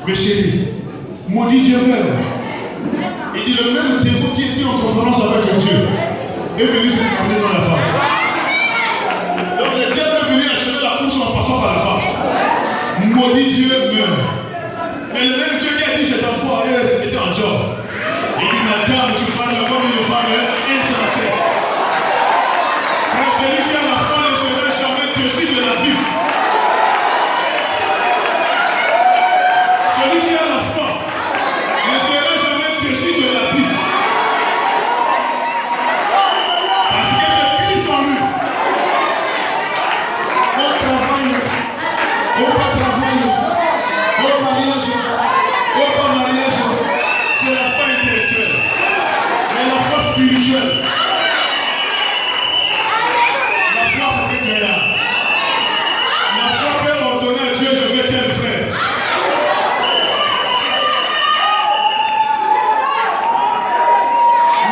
S2: Mes chéris, maudit Dieu meurt. Il dit le même démon qui était en conférence avec Dieu est venu se cacher dans la femme. Donc le diable est venu achever la course en passant par la femme. Maudit Dieu meurt. Mais le même Dieu qui a dit je t'envoie, elle était en job. Il dit madame, tu parles comme une femme insensée. Mais celui qui a la foi ne sera jamais déçu de la vie. Celui qui a la foi ne sera jamais déçu de la vie. Parce que c'est Christ en lui. Au travail, au pas travail, au mariage, au pas mariage, c'est la foi intellectuelle. Mais la foi spirituelle. La foi c'est là. La foi peut ordonner à Dieu, je veux tel frère.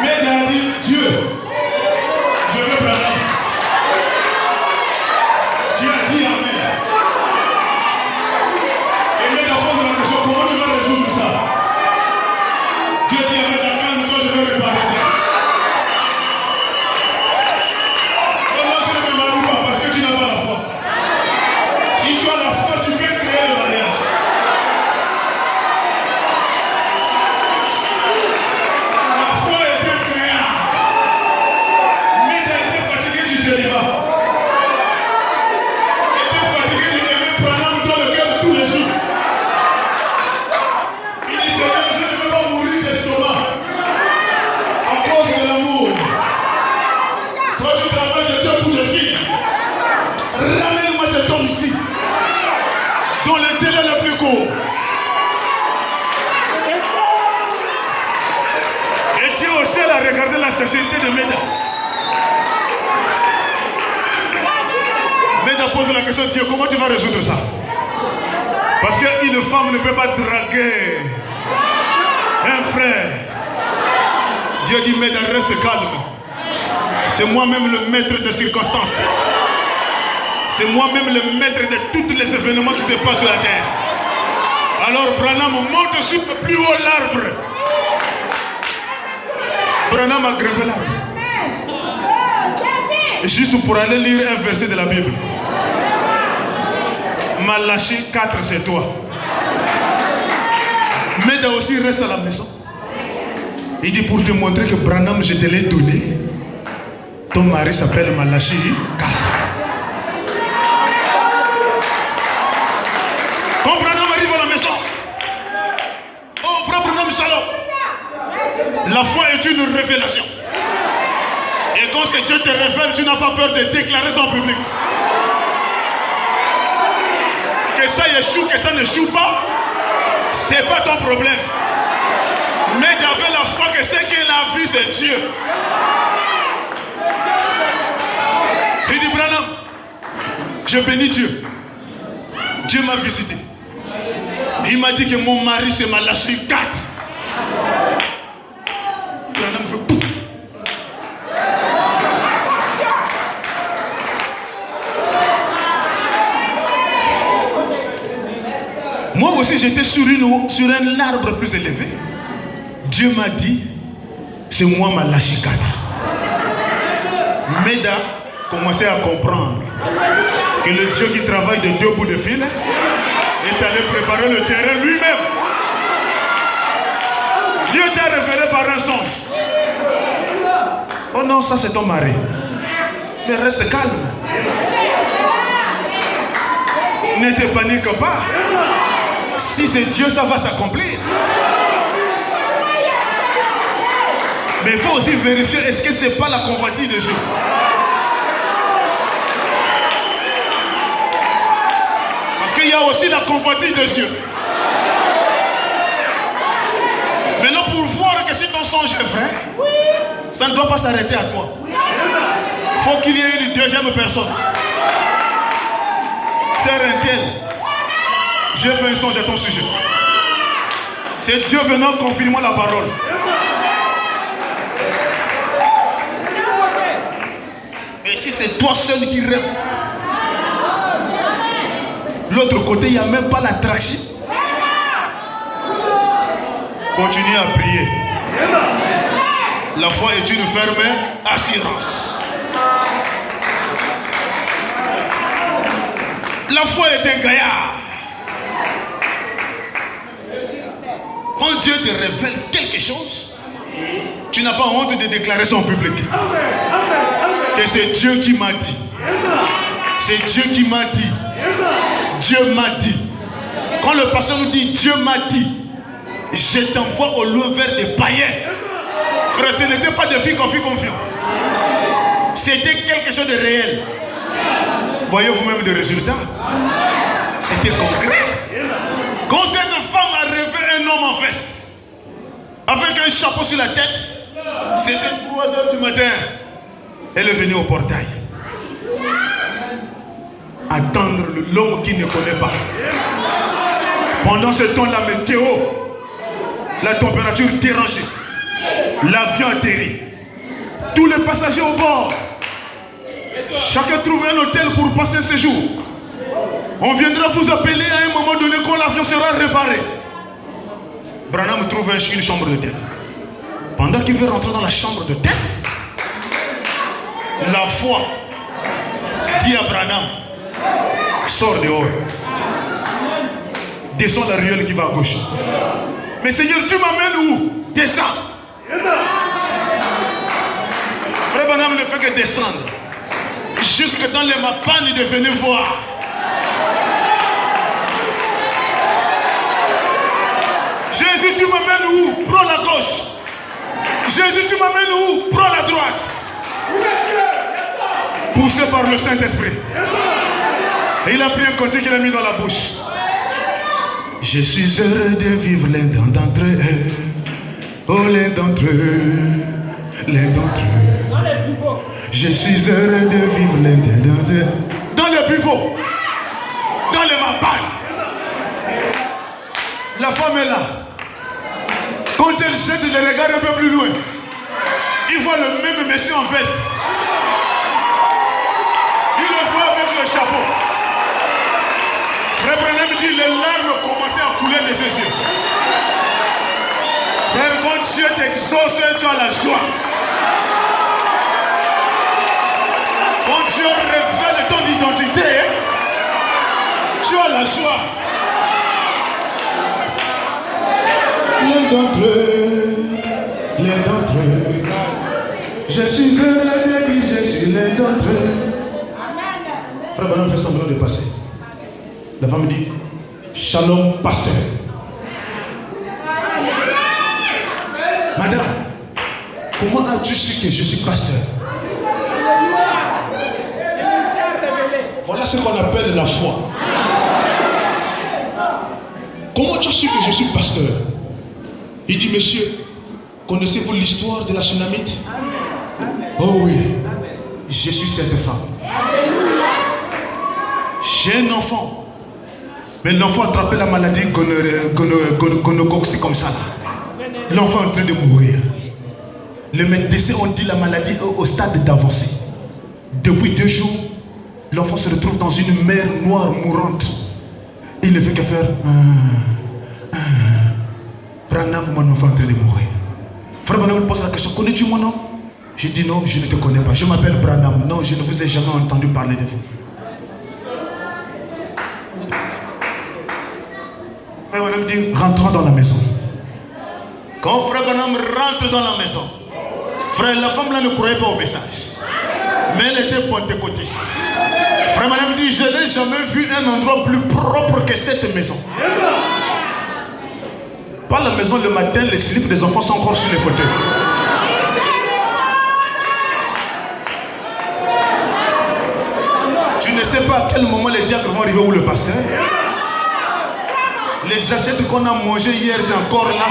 S2: Mais il a dit Dieu, je veux Branham. Dieu a dit Amen. Et mais d'abord pose la question, comment tu vas résoudre ça? Dieu dit Amen, calme-toi, je vais réparer ça. Et moi je ne me marie pas parce que tu n'as pas la foi. Si tu as la foi, tu peux créer le mariage. La foi était créée. Mais elle était fatiguée du célibat. Elle était fatiguée de aimer Branham dans le cœur tous les jours. Il dit Seigneur, je ne veux pas mourir d'estomac à cause de l'amour. Toi tu travailles de deux bouts de fil. Ramène-moi cet homme ici, dans le délai le plus court. Et Dieu au ciel a regardé la sincérité de Meda. Meda pose la question, Dieu, comment tu vas résoudre ça? Parce qu'une femme ne peut pas draguer un frère. Dieu dit, Meda, reste calme. C'est moi-même le maître des circonstances. C'est moi-même le maître de tous les événements qui se passent sur la terre. Alors Branham monte sur le plus haut l'arbre. Branham a grimpé l'arbre. Juste pour aller lire un verset de la Bible. Malachie 4, c'est toi. Meda aussi reste à la maison. Il dit pour te montrer que Branham, je te l'ai donné. Ton mari s'appelle Malachie 4. Quand Branham arrive à la maison, oh frère Branham, shalom. La foi est une révélation. Et quand ce Dieu te révèle, tu n'as pas peur de déclarer ça en public. Que ça échoue, que ça n'échoue pas, c'est pas ton problème. Mais d'avoir la foi que ce qu'il a vu, c'est Dieu. Il dit Branham, je bénis Dieu. Dieu m'a visité. Il m'a dit que mon mari c'est Malachie 4. Branham fait boum. Moi aussi j'étais sur un arbre plus élevé. Dieu m'a dit, c'est moi Malachie 4. Meda commençait à comprendre que le Dieu qui travaille de deux bouts de fil est allé préparer le terrain lui-même. Dieu t'a révélé par un songe. Oh non, ça c'est ton mari. Mais reste calme. Ne te panique pas. Si c'est Dieu, ça va s'accomplir. Mais il faut aussi vérifier, est-ce que ce n'est pas la convoitise de Dieu? Parce qu'il y a aussi la convoitise de Dieu. Maintenant, pour voir que si ton songe est vrai, ça ne doit pas s'arrêter à toi. Il faut qu'il y ait une deuxième personne. Sœur Intel, je fais un songe à ton sujet. C'est Dieu venant confirmer la parole. Et si c'est toi seul qui rêve, l'autre côté, il n'y a même pas l'attraction.
S1: Continuez à prier. La foi est une ferme assurance. La foi est un gaillard. Quand Dieu te révèle quelque chose, tu n'as pas honte de déclarer ça en public. Et c'est Dieu qui m'a dit. C'est Dieu qui m'a dit. Dieu m'a dit. Quand le pasteur nous dit Dieu m'a dit, je t'envoie au loin vers des païens. Frère, ce n'était pas de filles qu'on fit confiance. C'était quelque chose de réel. Voyez vous-même des résultats. C'était concret. Quand cette femme a rêvé un homme en veste, avec un chapeau sur la tête, c'était 3h du matin. Elle est venue au portail. Attendre l'homme qui ne connaît pas. Pendant ce temps, la météo, la température dérangée, l'avion atterrit, tous les passagers au bord, chacun trouve un hôtel pour passer un séjour. On viendra vous appeler à un moment donné quand l'avion sera réparé. Branham trouve une chambre d'hôtel. Pendant qu'il veut rentrer dans la chambre d'hôtel, la foi dit à Branham, sors dehors. Descends la ruelle qui va à gauche. Mais Seigneur, tu m'amènes où? Descends. Frère Branham ne fait que descendre. Jusque dans les mapanes de venir voir. Jésus, tu m'amènes où? Prends la gauche. Jésus, tu m'amènes où? Prends la droite. Poussé par le Saint-Esprit. Et il a pris un côté qu'il a mis dans la bouche. Je suis heureux de vivre l'un d'entre eux. Oh, l'un d'entre eux. L'un d'entre eux. Je suis heureux de vivre l'un d'entre eux. Dans le buffet. Dans les mapanes. La femme est là. Quand elle jette le regard un peu plus loin, il voit le même monsieur en veste. Il le voit avec le chapeau. Frère Branham dit, les larmes commençaient à couler de ses yeux. Frère, quand Dieu t'exauce, tu as la joie. Quand Dieu révèle ton identité, tu as la joie. L'un d'entre eux, je suis heureux de dire, je suis l'un d'entre eux. Frère Branham fait semblant de passer. La femme dit, shalom pasteur. Madame, comment as-tu su que je suis pasteur? Voilà ce qu'on appelle la foi. Comment tu as su que je suis pasteur? Il dit, monsieur, connaissez-vous l'histoire de la Sunamite? Oh oui, je suis cette femme. J'ai un enfant. Mais l'enfant a attrapé la maladie gonocoque, comme ça là. L'enfant est en train de mourir. Les médecins ont dit la maladie est au stade d'avancée. Depuis 2 jours, l'enfant se retrouve dans une mer noire mourante. Il ne fait que faire Branham, mon enfant est en train de mourir. Frère Branham me pose la question, connais-tu mon nom? Je dis non, je ne te connais pas. Je m'appelle Branham. Non, je ne vous ai jamais entendu parler de vous. Frère Branham dit, rentrons dans la maison. Quand Frère Branham rentre dans la maison, frère, la femme là ne croyait pas au message. Mais elle était pentecôtiste. Frère Branham dit, je n'ai jamais vu un endroit plus propre que cette maison. Pas la maison le matin, les slips des enfants sont encore sur les fauteuils. Tu ne sais pas à quel moment les diacres vont arriver ou le pasteur. Les assiettes qu'on a mangées hier, c'est encore là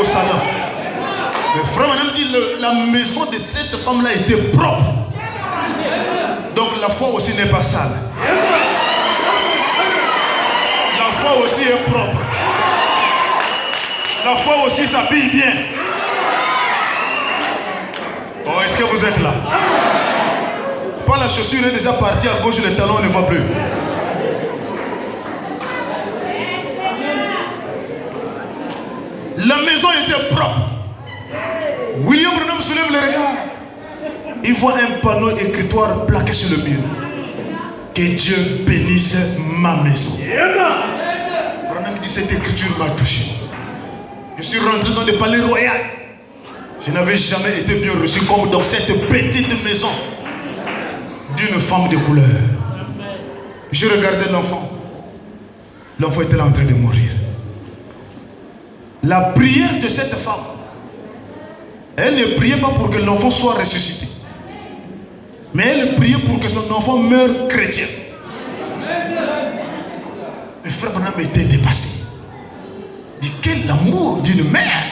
S1: au salon. Le frère Branham dit la maison de cette femme-là était propre. Donc la foi aussi n'est pas sale. La foi aussi est propre. La foi aussi s'habille bien. Oh, est-ce que vous êtes là? Pas la chaussure est déjà partie à gauche, le talon on ne voit plus. La maison était propre. William Branham soulève le regard. Il voit un panneau écritoire plaqué sur le mur. Que Dieu bénisse ma maison. Branham dit, cette écriture m'a touché. Je suis rentré dans le palais royal. Je n'avais jamais été bien reçu comme dans cette petite maison d'une femme de couleur. Je regardais l'enfant. L'enfant était là en train de mourir. La prière de cette femme, elle ne priait pas pour que l'enfant soit ressuscité, mais elle priait pour que son enfant meure chrétien. Le frère Branham était dépassé. Il dit, quel amour d'une mère.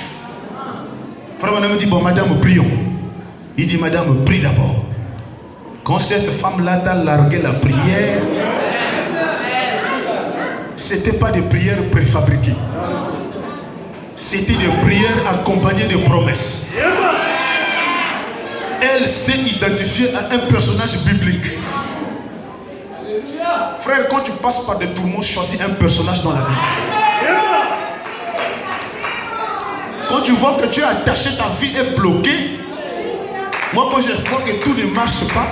S1: Frère Branham dit, bon madame, prions. Il dit, madame, prie d'abord. Quand cette femme-là t'a largué la prière, c'était pas des prières préfabriquées. C'était des prières accompagnées de promesses. Elle s'est identifiée à un personnage biblique. Frère, quand tu passes par des tourments, choisis un personnage dans la Bible. Quand tu vois que tu es attaché, ta vie est bloquée. Moi, quand je vois que tout ne marche pas,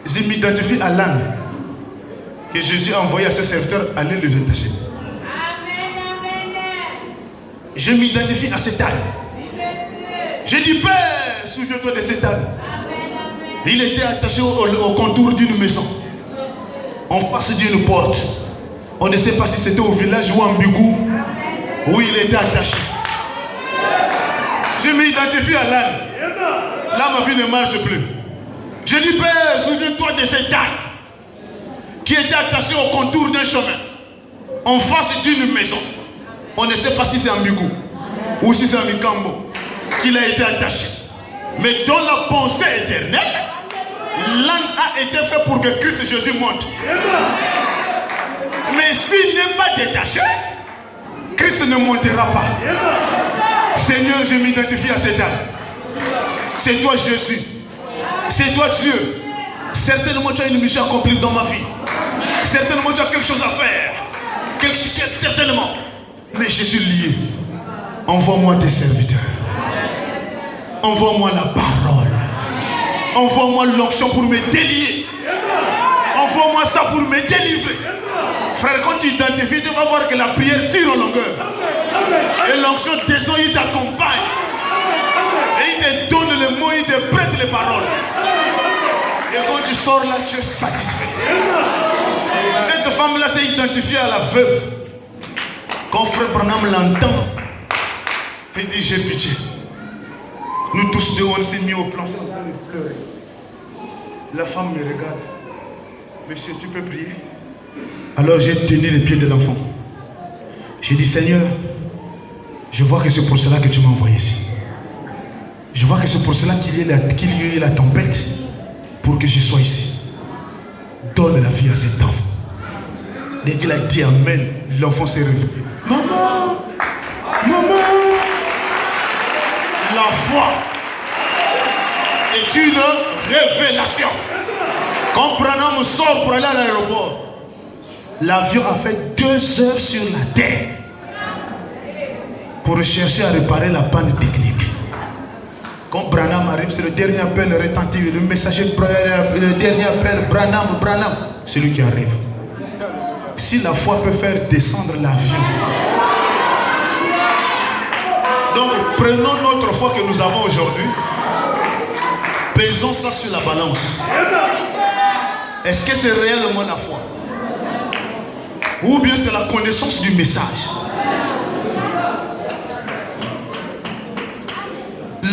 S1: je m'identifie à l'âne. Et Jésus a envoyé à ses serviteurs aller le détacher. Je m'identifie à cet âne. J'ai dit, Père, souviens-toi de cet âne. Il était attaché au contour d'une maison, en face d'une porte. On ne sait pas si c'était au village ou en Bigou, où il était attaché. Je m'identifie à l'âne. Là, ma vie ne marche plus. J'ai dit, Père, souviens-toi de cet âne qui était attaché au contour d'un chemin, en face d'une maison. On ne sait pas si c'est en Bigou ou si c'est en Mikambo qu'il a été attaché. Mais dans la pensée éternelle, l'âne a été fait pour que Christ Jésus monte. Mais s'il n'est pas détaché, Christ ne montera pas. Seigneur, je m'identifie à cet âne. C'est toi Jésus. C'est toi Dieu. Certainement tu as une mission accomplie dans ma vie. Certainement tu as quelque chose à faire. Certainement. Mais je suis lié. Envoie-moi tes serviteurs. Envoie-moi la parole. Envoie-moi l'onction pour me délier. Envoie-moi ça pour me délivrer. Frère, quand tu identifies, tu vas voir que la prière tire en longueur. Et l'onction descend, il t'accompagne. Et il te donne les mots, il te prête les paroles. Et quand tu sors là, tu es satisfait. Cette femme-là s'est identifiée à la veuve. Quand frère Branham l'entend, il dit, j'ai pitié. Nous tous deux, on s'est mis au plancher en train de pleurer. La femme me regarde. Monsieur, tu peux prier? Alors j'ai tenu les pieds de l'enfant. J'ai dit, Seigneur, je vois que c'est pour cela que tu m'as envoyé ici. Je vois que c'est pour cela qu'il y a eu la tempête, pour que je sois ici. Donne la vie à cet enfant. Dès qu'il a dit Amen, l'enfant s'est réveillé. Maman, maman. La foi est une révélation. Quand Branham sort pour aller à l'aéroport, l'avion a fait 2 heures sur la terre pour chercher à réparer la panne technique. Quand Branham arrive, c'est le dernier appel retentit, le messager, le dernier appel, Branham, c'est lui qui arrive. Si la foi peut faire descendre l'avion, donc prenons notre foi que nous avons aujourd'hui, pesons ça sur la balance. Est-ce que c'est réellement la foi? Ou bien c'est la connaissance du message?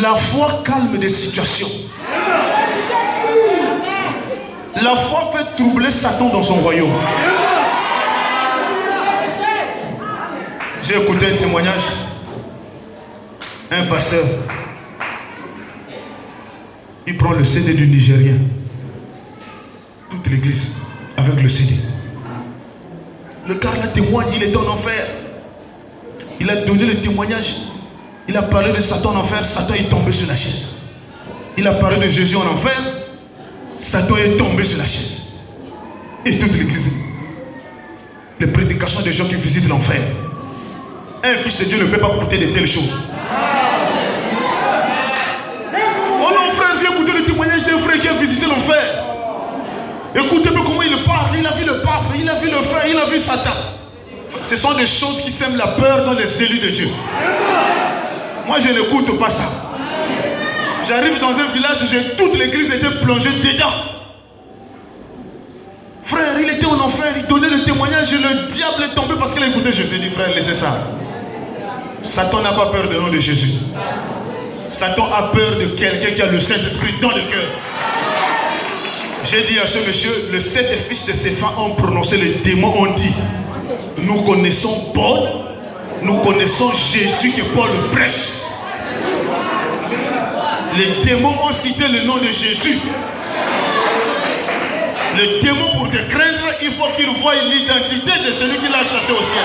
S1: La foi calme des situations. La foi fait troubler Satan dans son royaume. J'ai écouté un témoignage. Un pasteur, il prend le CD du Nigérien. Toute l'église avec le CD. Le gars là témoigne, il est en enfer. Il a donné le témoignage. Il a parlé de Satan en enfer, Satan est tombé sur la chaise. Il a parlé de Jésus en enfer, Satan est tombé sur la chaise. Et toute l'église. Les prédications des gens qui visitent l'enfer. Un fils de Dieu ne peut pas goûter de telles choses. Oh non, frère, viens écouter le témoignage d'un frère qui a visité l'enfer. Écoutez-moi comment il parle. Il a vu le pape, il a vu le feu, il a vu Satan. Ce sont des choses qui sèment la peur dans les élus de Dieu. Moi, je n'écoute pas ça. J'arrive dans un village, toute l'église était plongée dedans. Frère, il était en enfer, il donnait le témoignage et le diable est tombé parce qu'il a écouté Jésus. Il dit, frère, laissez ça. Satan n'a pas peur du nom de Jésus. Satan a peur de quelqu'un qui a le Saint-Esprit dans le cœur. J'ai dit à ce monsieur, les 7 fils de Séphan ont prononcé, les démons ont dit, nous connaissons Paul, nous connaissons Jésus que Paul prêche. Les démons ont cité le nom de Jésus. Le démon, pour te craindre, il faut qu'il voie l'identité de celui qui l'a chassé au ciel.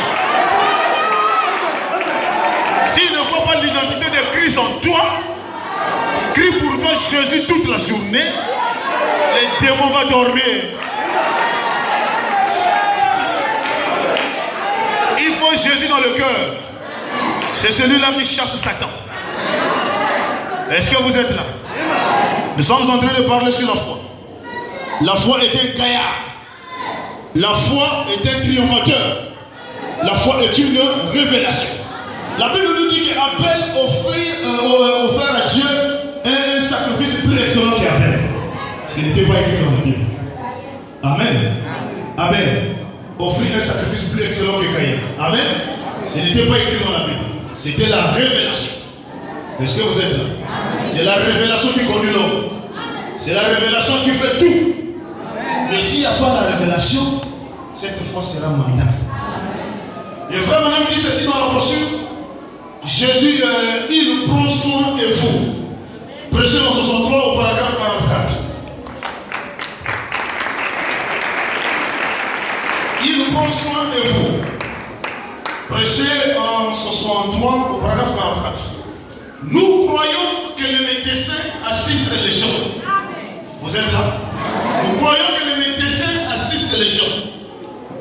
S1: S'il ne voit pas l'identité de Christ en toi, crie pour toi Jésus toute la journée, les démons vont dormir. Il faut Jésus dans le cœur. C'est celui-là qui chasse Satan. Est-ce que vous êtes là? Nous sommes en train de parler sur la foi. La foi est un gaillard. La foi est un triomphateur. La foi est une révélation. La Bible nous dit qu'Abel offert à Dieu un sacrifice plus excellent qu'Abel. Ce n'était pas écrit dans la Bible. Amen. Abel offrit un sacrifice plus excellent que Caïn. Amen. Ce n'était pas écrit dans la Bible. C'était la révélation. Est-ce que vous êtes là? C'est la révélation qui conduit l'homme. C'est la révélation qui fait tout. Mais s'il n'y a pas la révélation, cette foi sera mentale. Et frère, madame dit ceci dans la brochure. Jésus, il prend soin de vous. Prêchez en 63 au paragraphe 44. Il prend soin de vous. Prêchez en 63 au paragraphe 44. Nous croyons que le médecin assiste les gens. Vous êtes là? Nous croyons que le médecin assiste les gens.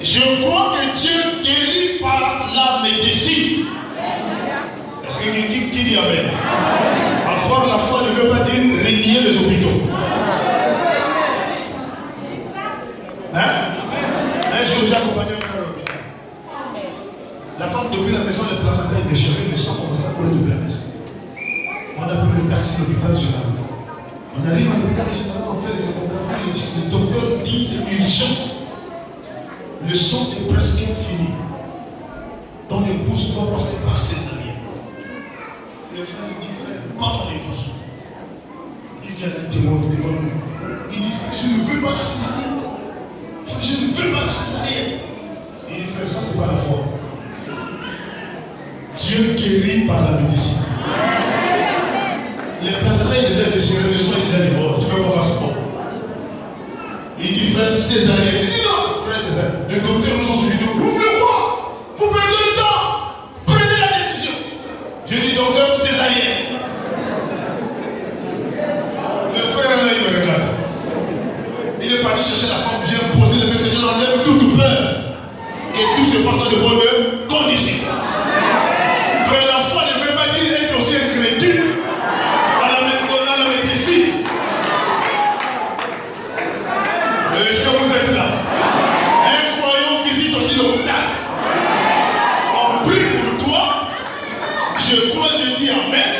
S1: Je crois que Dieu guérit par la médecine. Est-ce que qui dit Amen? Avoir la foi ne veut pas dire renier les hôpitaux. Hein? Un jour, j'ai accompagné un frère à l'hôpital. La femme, depuis la maison, le placenta est déchiré, le sang commence à couler depuis la maison. On a pris le taxi de l'hôpital général. On arrive à l'hôpital général, on fait les échographies, le docteur dit c'est urgent. Le sang est presque fini. Ton épouse doit passer par césarienne. Le frère dit, frère, pas ton épouse. Il vient de demander devant nous. Il dit, frère, je ne veux pas la césarienne. Frère, je ne veux pas la césarienne. Il dit, frère, ça c'est pas la foi. Dieu guérit par la médecine. Les placenta est déjà déchiré, le sang est déjà dehors. Tu veux qu'on fasse quoi? Il dit, frère, césarienne. Il dit, non, frère, césarienne. Le docteur nous a suivi. Vous voulez quoi? Vous perdez le temps. Prenez la décision. Je dis, docteur, césarienne. Le frère, là, il me regarde. Il est parti chercher la femme bien posée. Le Seigneur enlève toute peur. Et tout se passe dans de bonnes conditions. Frère, la foi ne veut pas dire être aussi incrédule. Est-ce que vous êtes là? Un croyant visite aussi l'hôpital. On prie pour toi. Je crois, je dis Amen.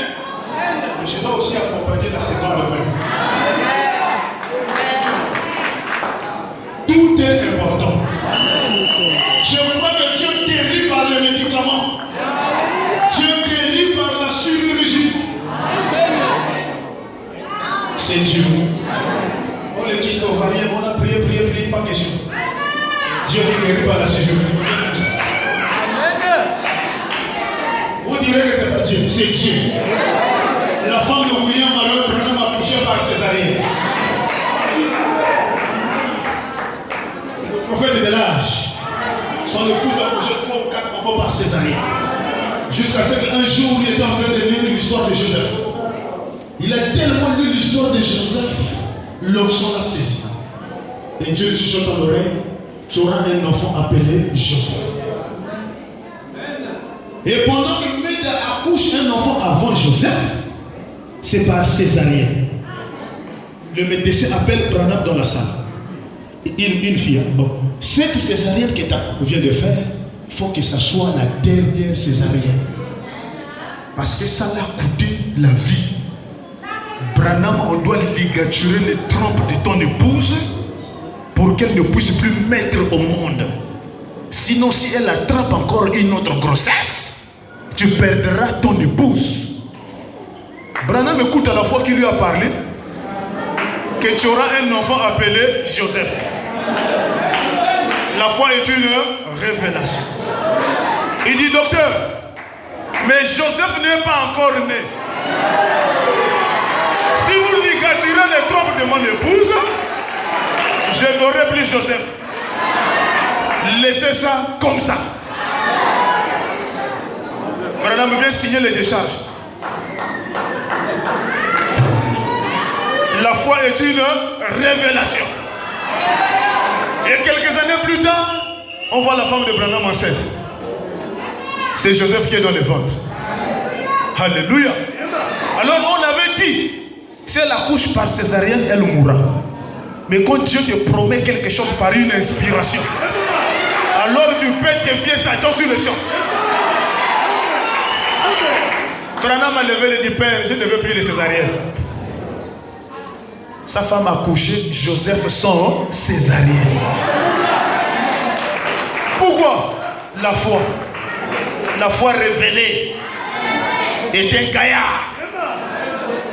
S1: Mais je dois aussi accompagner la seconde main. Tout est important. Je crois que Dieu guérit par les médicaments. Dieu guérit par la chirurgie. C'est Dieu. On les kyste ovarien, on a prié, pas question. Dieu ne guérit pas la chirurgie. Vous direz que c'est pas Dieu, c'est Dieu. La femme de William Marion Branham a accouché par césarienne. Le prophète de l'âge, son épouse a accouché 3 ou 4 enfants par césarienne. Jusqu'à ce qu'un jour, il était en train de lire l'histoire de Joseph. Il a tellement lu l'histoire de Joseph, l'onction l'a saisi. Et Dieu lui chuchote dans l'oreille, tu auras un enfant appelé Joseph.
S2: Et pendant que Mère accouche un enfant avant Joseph, c'est par césarienne. Le médecin appelle Branham dans la salle. Une fille. Bon, cette césarienne que tu viens de faire, il faut que ça soit la dernière césarienne. Parce que ça l'a coûté la vie. Branham, on doit ligaturer les trompes de ton épouse pour qu'elle ne puisse plus mettre au monde. Sinon, si elle attrape encore une autre grossesse, tu perdras ton épouse. Branham écoute à la fois qu'il lui a parlé que tu auras un enfant appelé Joseph. La foi est une révélation. Il dit, docteur, mais Joseph n'est pas encore né. Si vous ligaturez les trompes de mon épouse, je n'aurai plus Joseph. Laissez ça comme ça. Branham vient signer les décharges. La foi est une révélation. Et quelques années plus tard, on voit la femme de Branham enceinte. C'est Joseph qui est dans le ventre. Alléluia. Alors on avait dit, si elle accouche par césarienne, elle mourra. Mais quand Dieu te promet quelque chose par une inspiration, alors tu peux défier Satan sur le champ. Branham a levé et dit, Père, je ne veux plus les césariennes. Sa femme a couché, Joseph sans césarienne. Pourquoi? La foi. La foi révélée est un gaillard.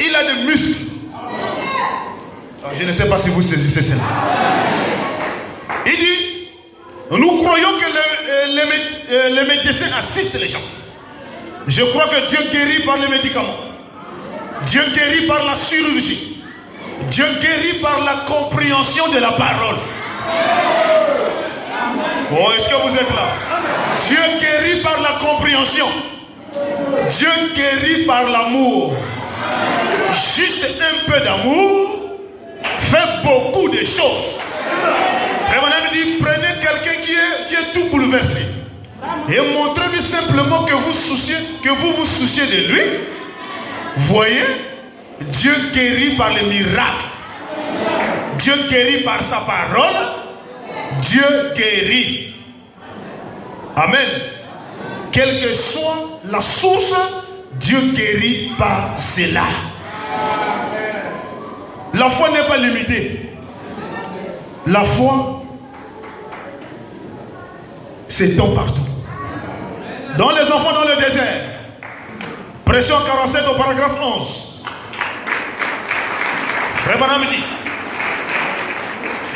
S2: Il a des muscles. Alors, je ne sais pas si vous saisissez cela. Il dit, nous croyons que les médecins assistent les gens. Je crois que Dieu guérit par les médicaments. Dieu guérit par la chirurgie. Dieu guérit par la compréhension de la parole. Oh, est-ce que vous êtes là? Dieu guérit par la compréhension. Dieu guérit par l'amour. Juste un peu d'amour fait beaucoup de choses. Frère Branham dit, prenez quelqu'un qui est tout bouleversé et montrez-lui simplement que vous vous souciez de lui. Voyez, Dieu guérit par les miracles. Dieu guérit par sa parole. Dieu guérit. Amen. Quelle que soit la source, Dieu guérit par cela. La foi n'est pas limitée. La foi s'étend partout. Dans les enfants dans le désert. Pression 47 au paragraphe 11. Frère Branham dit,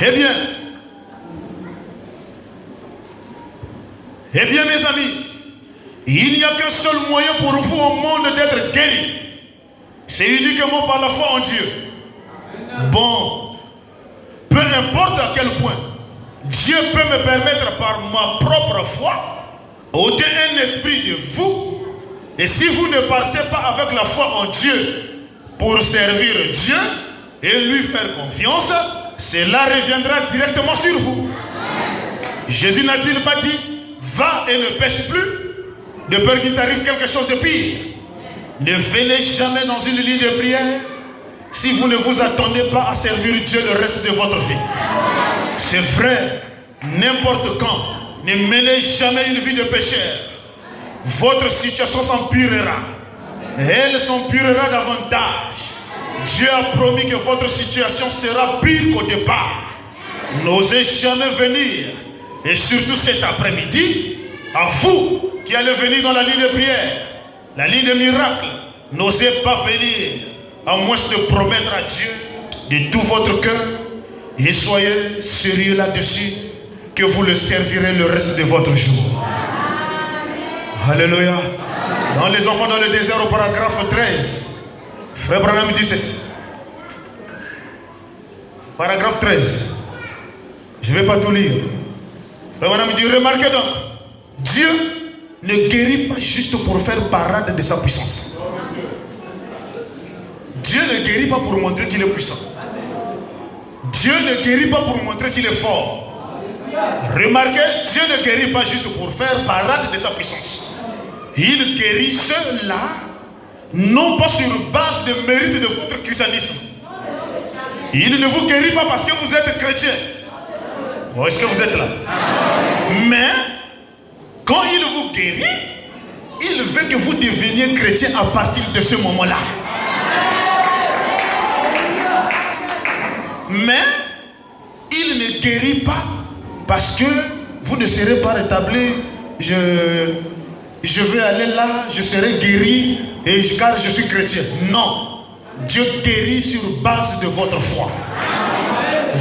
S2: eh bien, mes amis, il n'y a qu'un seul moyen pour vous au monde d'être guéri. C'est uniquement par la foi en Dieu. Bon, peu importe à quel point, Dieu peut me permettre par ma propre foi ôter un esprit de vous. Et si vous ne partez pas avec la foi en Dieu pour servir Dieu et lui faire confiance, cela reviendra directement sur vous. Jésus n'a-t-il pas dit, va et ne pêche plus, de peur qu'il t'arrive quelque chose de pire? Ne venez jamais dans une ligne de prière si vous ne vous attendez pas à servir Dieu le reste de votre vie. C'est vrai, n'importe quand, ne menez jamais une vie de pécheur. Votre situation s'empirera. Elle s'empirera davantage. Dieu a promis que votre situation sera pire qu'au départ. N'osez jamais venir. Et surtout cet après-midi, à vous qui allez venir dans la ligne de prière, la ligne de miracle, n'osez pas venir, à moins de promettre à Dieu de tout votre cœur, et soyez sérieux là-dessus, que vous le servirez le reste de votre jour. Alléluia. Dans les enfants dans le désert au paragraphe 13, Frère Branham dit ceci. Paragraphe 13. Je ne vais pas tout lire. Frère Branham dit, remarquez donc, Dieu ne guérit pas juste pour faire parade de sa puissance. Dieu ne guérit pas pour montrer qu'il est puissant. Dieu ne guérit pas pour montrer qu'il est fort. Remarquez, Dieu ne guérit pas juste pour faire parade de sa puissance.
S1: Il guérit ceux-là, non pas sur base de mérite de votre christianisme. Il ne vous guérit pas parce que vous êtes chrétien. Oh, est-ce que vous êtes là? Mais, quand il vous guérit, il veut que vous deveniez chrétien à partir de ce moment-là. Mais, il ne guérit pas parce que vous ne serez pas rétabli. Je vais aller là, je serai guéri car je suis chrétien. Non. Dieu guérit sur base de votre foi.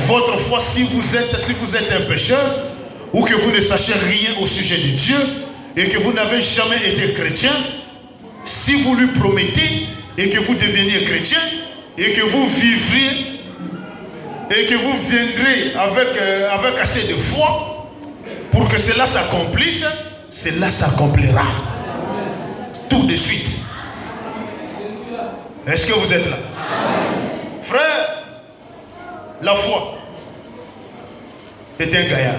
S1: Votre foi, si vous êtes un pécheur ou que vous ne sachez rien au sujet de Dieu et que vous n'avez jamais été chrétien, si vous lui promettez et que vous deveniez chrétien et que vous vivriez et que vous viendrez avec assez de foi pour que cela s'accomplisse, cela s'accomplira tout de suite. Est-ce que vous êtes là? Frère, la foi est un gaillard.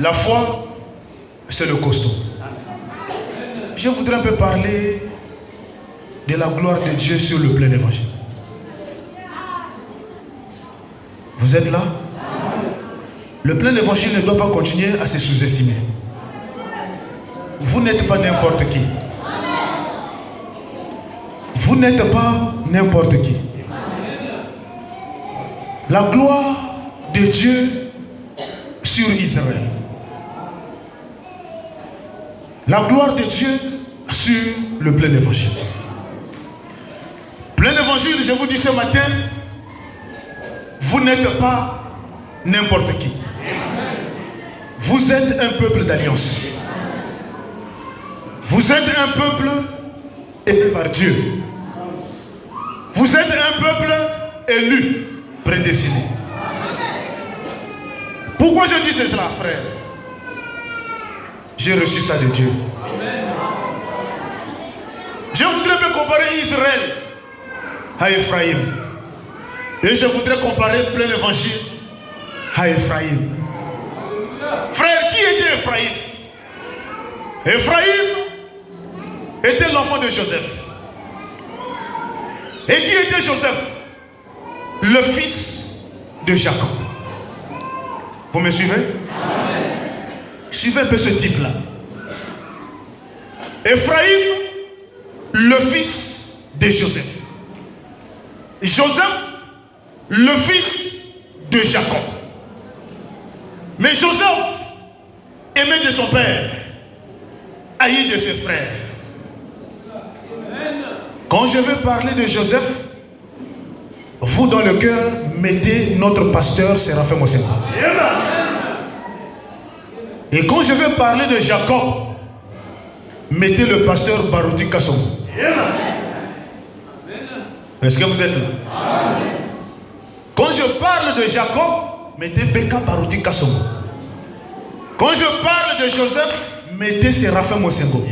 S1: La foi, c'est le costaud. Je voudrais un peu parler de la gloire de Dieu sur le plein évangile. Vous êtes là? Le plein évangile ne doit pas continuer à se sous-estimer. Vous n'êtes pas n'importe qui. Vous n'êtes pas n'importe qui. La gloire de Dieu sur Israël. La gloire de Dieu sur le plein évangile. Plein évangile, je vous dis ce matin, vous n'êtes pas n'importe qui. Vous êtes un peuple d'alliance. Vous êtes un peuple aimé par Dieu. Vous êtes un peuple élu, prédestiné. Pourquoi je dis cela, frère? J'ai reçu ça de Dieu. Je voudrais me comparer Israël à Ephraïm. Et je voudrais comparer plein évangile à Ephraïm. Frère, qui était Ephraïm? Ephraïm était l'enfant de Joseph. Et qui était Joseph? Le fils de Jacob. Vous me suivez? Amen. Suivez un peu ce type-là. Ephraïm, le fils de Joseph. Joseph, le fils de Jacob. Mais Joseph, aimé de son père, haï de ses frères. Quand je veux parler de Joseph, vous dans le cœur, mettez notre pasteur Séraphin Mosengo. Et quand je veux parler de Jacob, mettez le pasteur Barouti Kasson. Est-ce que vous êtes là? Quand je parle de Jacob, mettez Beka Barouti Kasson. Quand je parle de Joseph, mettez Séraphin Mosengo.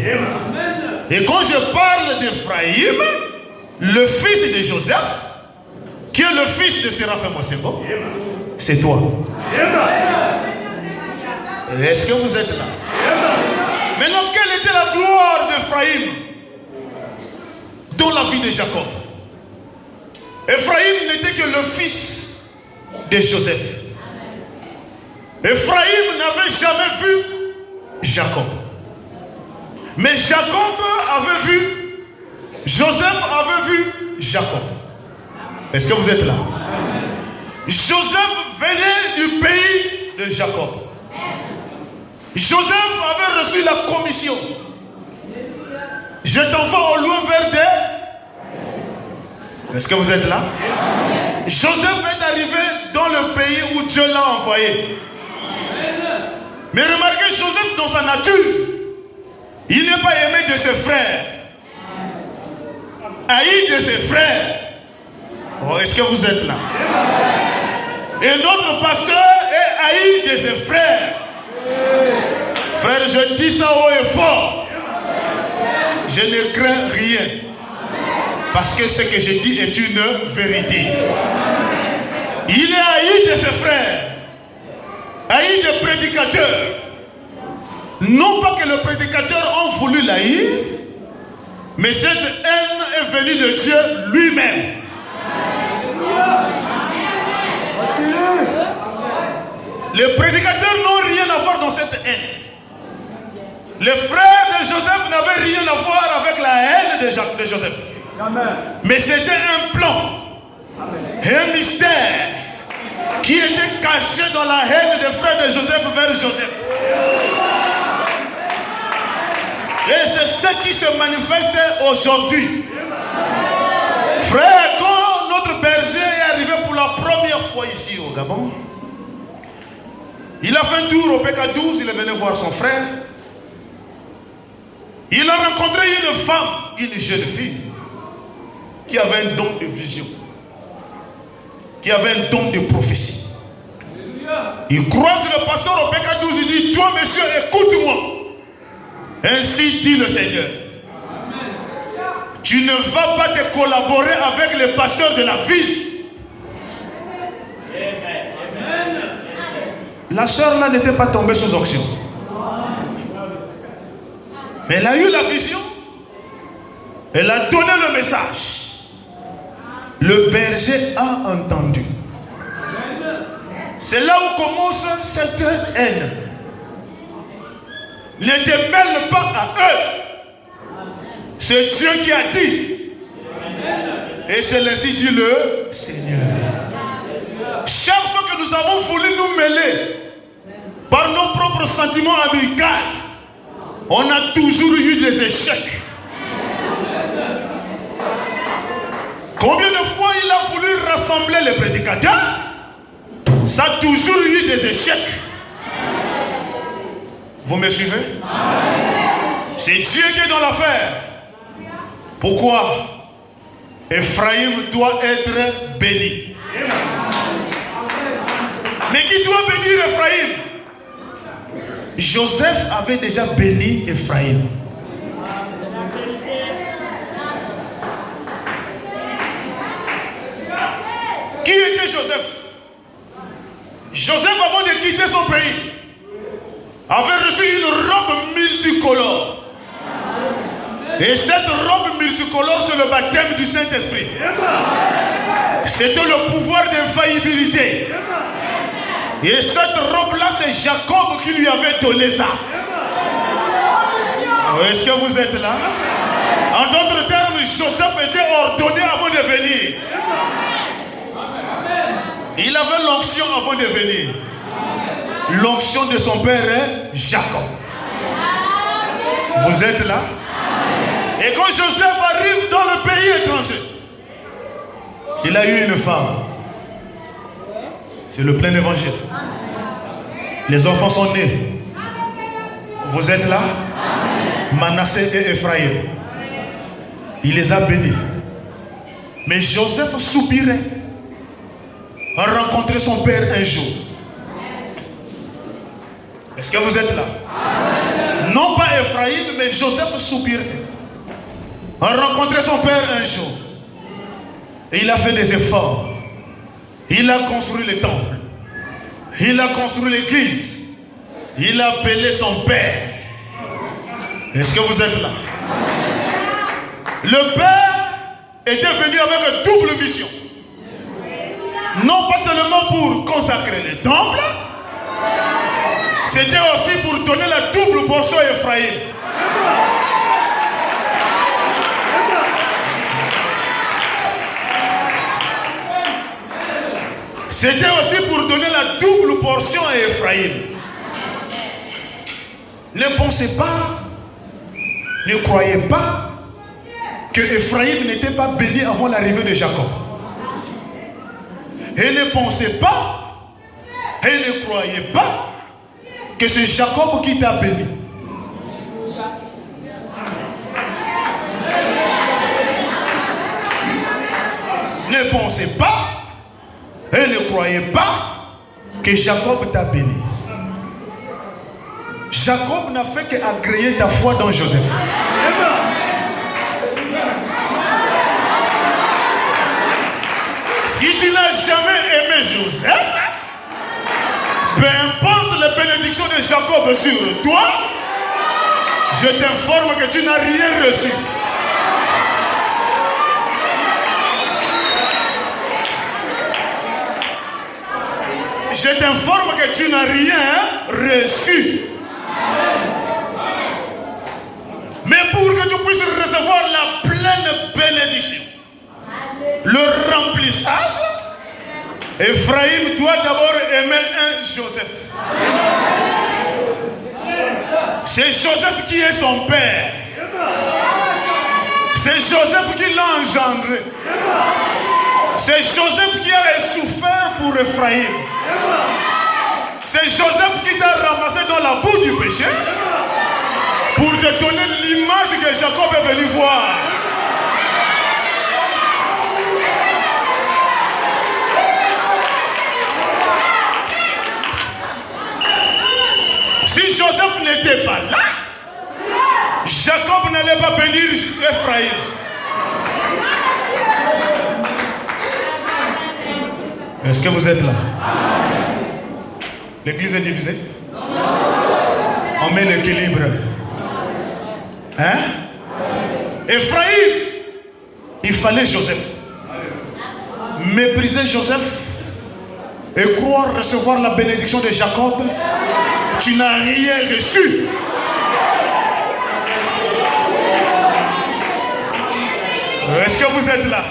S1: Et quand je parle d'Ephraïm, le fils de Joseph, qui est le fils de Séraphin Mosengo, c'est toi. Est-ce que vous êtes là? Maintenant, quelle était la gloire d'Ephraïm dans la vie de Jacob? Ephraïm n'était que le fils de Joseph. Ephraïm n'avait jamais vu Jacob. Mais Jacob avait vu, Joseph avait vu Jacob. Est-ce que vous êtes là? Joseph venait du pays de Jacob. Joseph avait reçu la commission. Jette enfant au loin vers des... Est-ce que vous êtes là? Joseph est arrivé dans le pays où Dieu l'a envoyé. Mais remarquez, Joseph dans sa nature, il n'est pas aimé de ses frères. Haï de ses frères. Oh, est-ce que vous êtes là? Et notre pasteur est haï de ses frères. Frère, je dis ça haut et fort. Je ne crains rien. Parce que ce que je dis est une vérité. Il est haï de ses frères. Haï des prédicateurs. Non pas que le prédicateur a voulu l'haïr, mais cette haine est venue de Dieu lui-même. Les prédicateurs n'ont rien à voir dans cette haine. Les frères de Joseph n'avaient rien à voir avec la haine de Joseph. Mais c'était un plan, un mystère qui était caché dans la haine des frères de Joseph vers Joseph. Et c'est ce qui se manifeste aujourd'hui. Frère, quand notre berger est arrivé pour la première fois ici au Gabon, il a fait un tour au PK12, il est venu voir son frère. Il a rencontré une femme, une jeune fille, qui avait un don de vision, qui avait un don de prophétie. Il croise le pasteur au PK12, il dit, toi monsieur, écoute-moi. Ainsi dit le Seigneur. Tu ne vas pas te collaborer avec les pasteurs de la ville. La sœur là n'était pas tombée sous onction. Mais elle a eu la vision. Elle a donné le message. Le berger a entendu. C'est là où commence cette haine. Ne te mêle pas à eux. C'est Dieu qui a dit. Et c'est ainsi dit le Seigneur. Chaque fois que nous avons voulu nous mêler par nos propres sentiments amicaux, on a toujours eu des échecs. Combien de fois il a voulu rassembler les prédicateurs? Ça a toujours eu des échecs. Vous me suivez? C'est Dieu qui est dans l'affaire. Pourquoi? Ephraïm doit être béni. Mais qui doit bénir Ephraïm? Joseph avait déjà béni Ephraïm. Qui était Joseph? Joseph, avant de quitter son pays, avait reçu une robe multicolore. Et cette robe multicolore, c'est le baptême du Saint-Esprit. C'était le pouvoir d'infaillibilité. Et cette robe-là, c'est Jacob qui lui avait donné ça. Est-ce que vous êtes là? En d'autres termes, Joseph était ordonné avant de venir. Il avait l'onction avant de venir. L'onction de son père est Jacob. Vous êtes là? Et quand Joseph arrive dans le pays étranger, il a eu une femme. C'est le plein évangile. Les enfants sont nés. Vous êtes là? Manassé et Ephraïm. Il les a bénis. Mais Joseph soupirait à rencontrer son père un jour. Est-ce que vous êtes là? Non pas Ephraïm, mais Joseph soupirait à rencontrer son père un jour. Et il a fait des efforts. Il a construit le temple. Il a construit l'église. Il a appelé son père. Est-ce que vous êtes là? Le père était venu avec une double mission. Non pas seulement pour consacrer le temple, c'était aussi pour donner la double portion à Ephraïm. C'était aussi pour donner la double portion à Ephraïm. Ne pensez pas, ne croyez pas que Ephraïm n'était pas béni avant l'arrivée de Jacob. Et ne pensez pas, et ne croyez pas que c'est Jacob qui t'a béni. Ne pensez pas, et ne croyez pas que Jacob t'a béni. Jacob n'a fait qu'agréer ta foi dans Joseph. Si tu n'as jamais aimé Joseph, peu importe les bénédictions de Jacob sur toi, Je t'informe que tu n'as rien reçu. Je t'informe que tu n'as rien reçu. Mais pour que tu puisses recevoir la pleine bénédiction, le remplissage, Ephraïm doit d'abord aimer un Joseph. C'est Joseph qui est son père. C'est Joseph qui l'a engendré. C'est Joseph qui a souffert pour Ephraïm. C'est Joseph qui t'a ramassé dans la boue du péché pour te donner l'image que Jacob est venu voir. Si Joseph n'était pas là, Jacob n'allait pas bénir Ephraïm. Est-ce que vous êtes là? L'église est divisée? On met l'équilibre. Hein? Ephraïm, il fallait Joseph. Mépriser Joseph et croire recevoir la bénédiction de Jacob, tu n'as rien reçu. Est-ce que vous êtes là?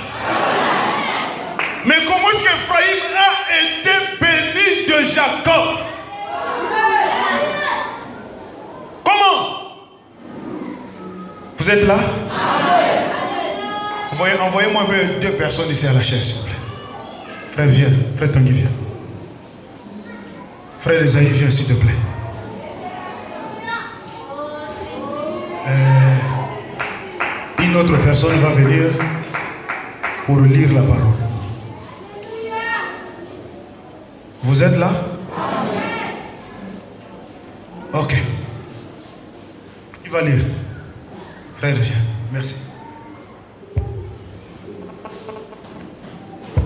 S1: Mais comment est-ce qu'Ephraïm a été béni de Jacob? Comment? Vous êtes là? Envoyez-moi deux personnes ici à la chaise, s'il vous plaît. Frère, viens. Frère Tanguy, viens. Frère Esaïe, viens, s'il te plaît. Une autre personne va venir pour lire la parole. Vous êtes là? Ok. Il va lire. Frère, viens. Merci.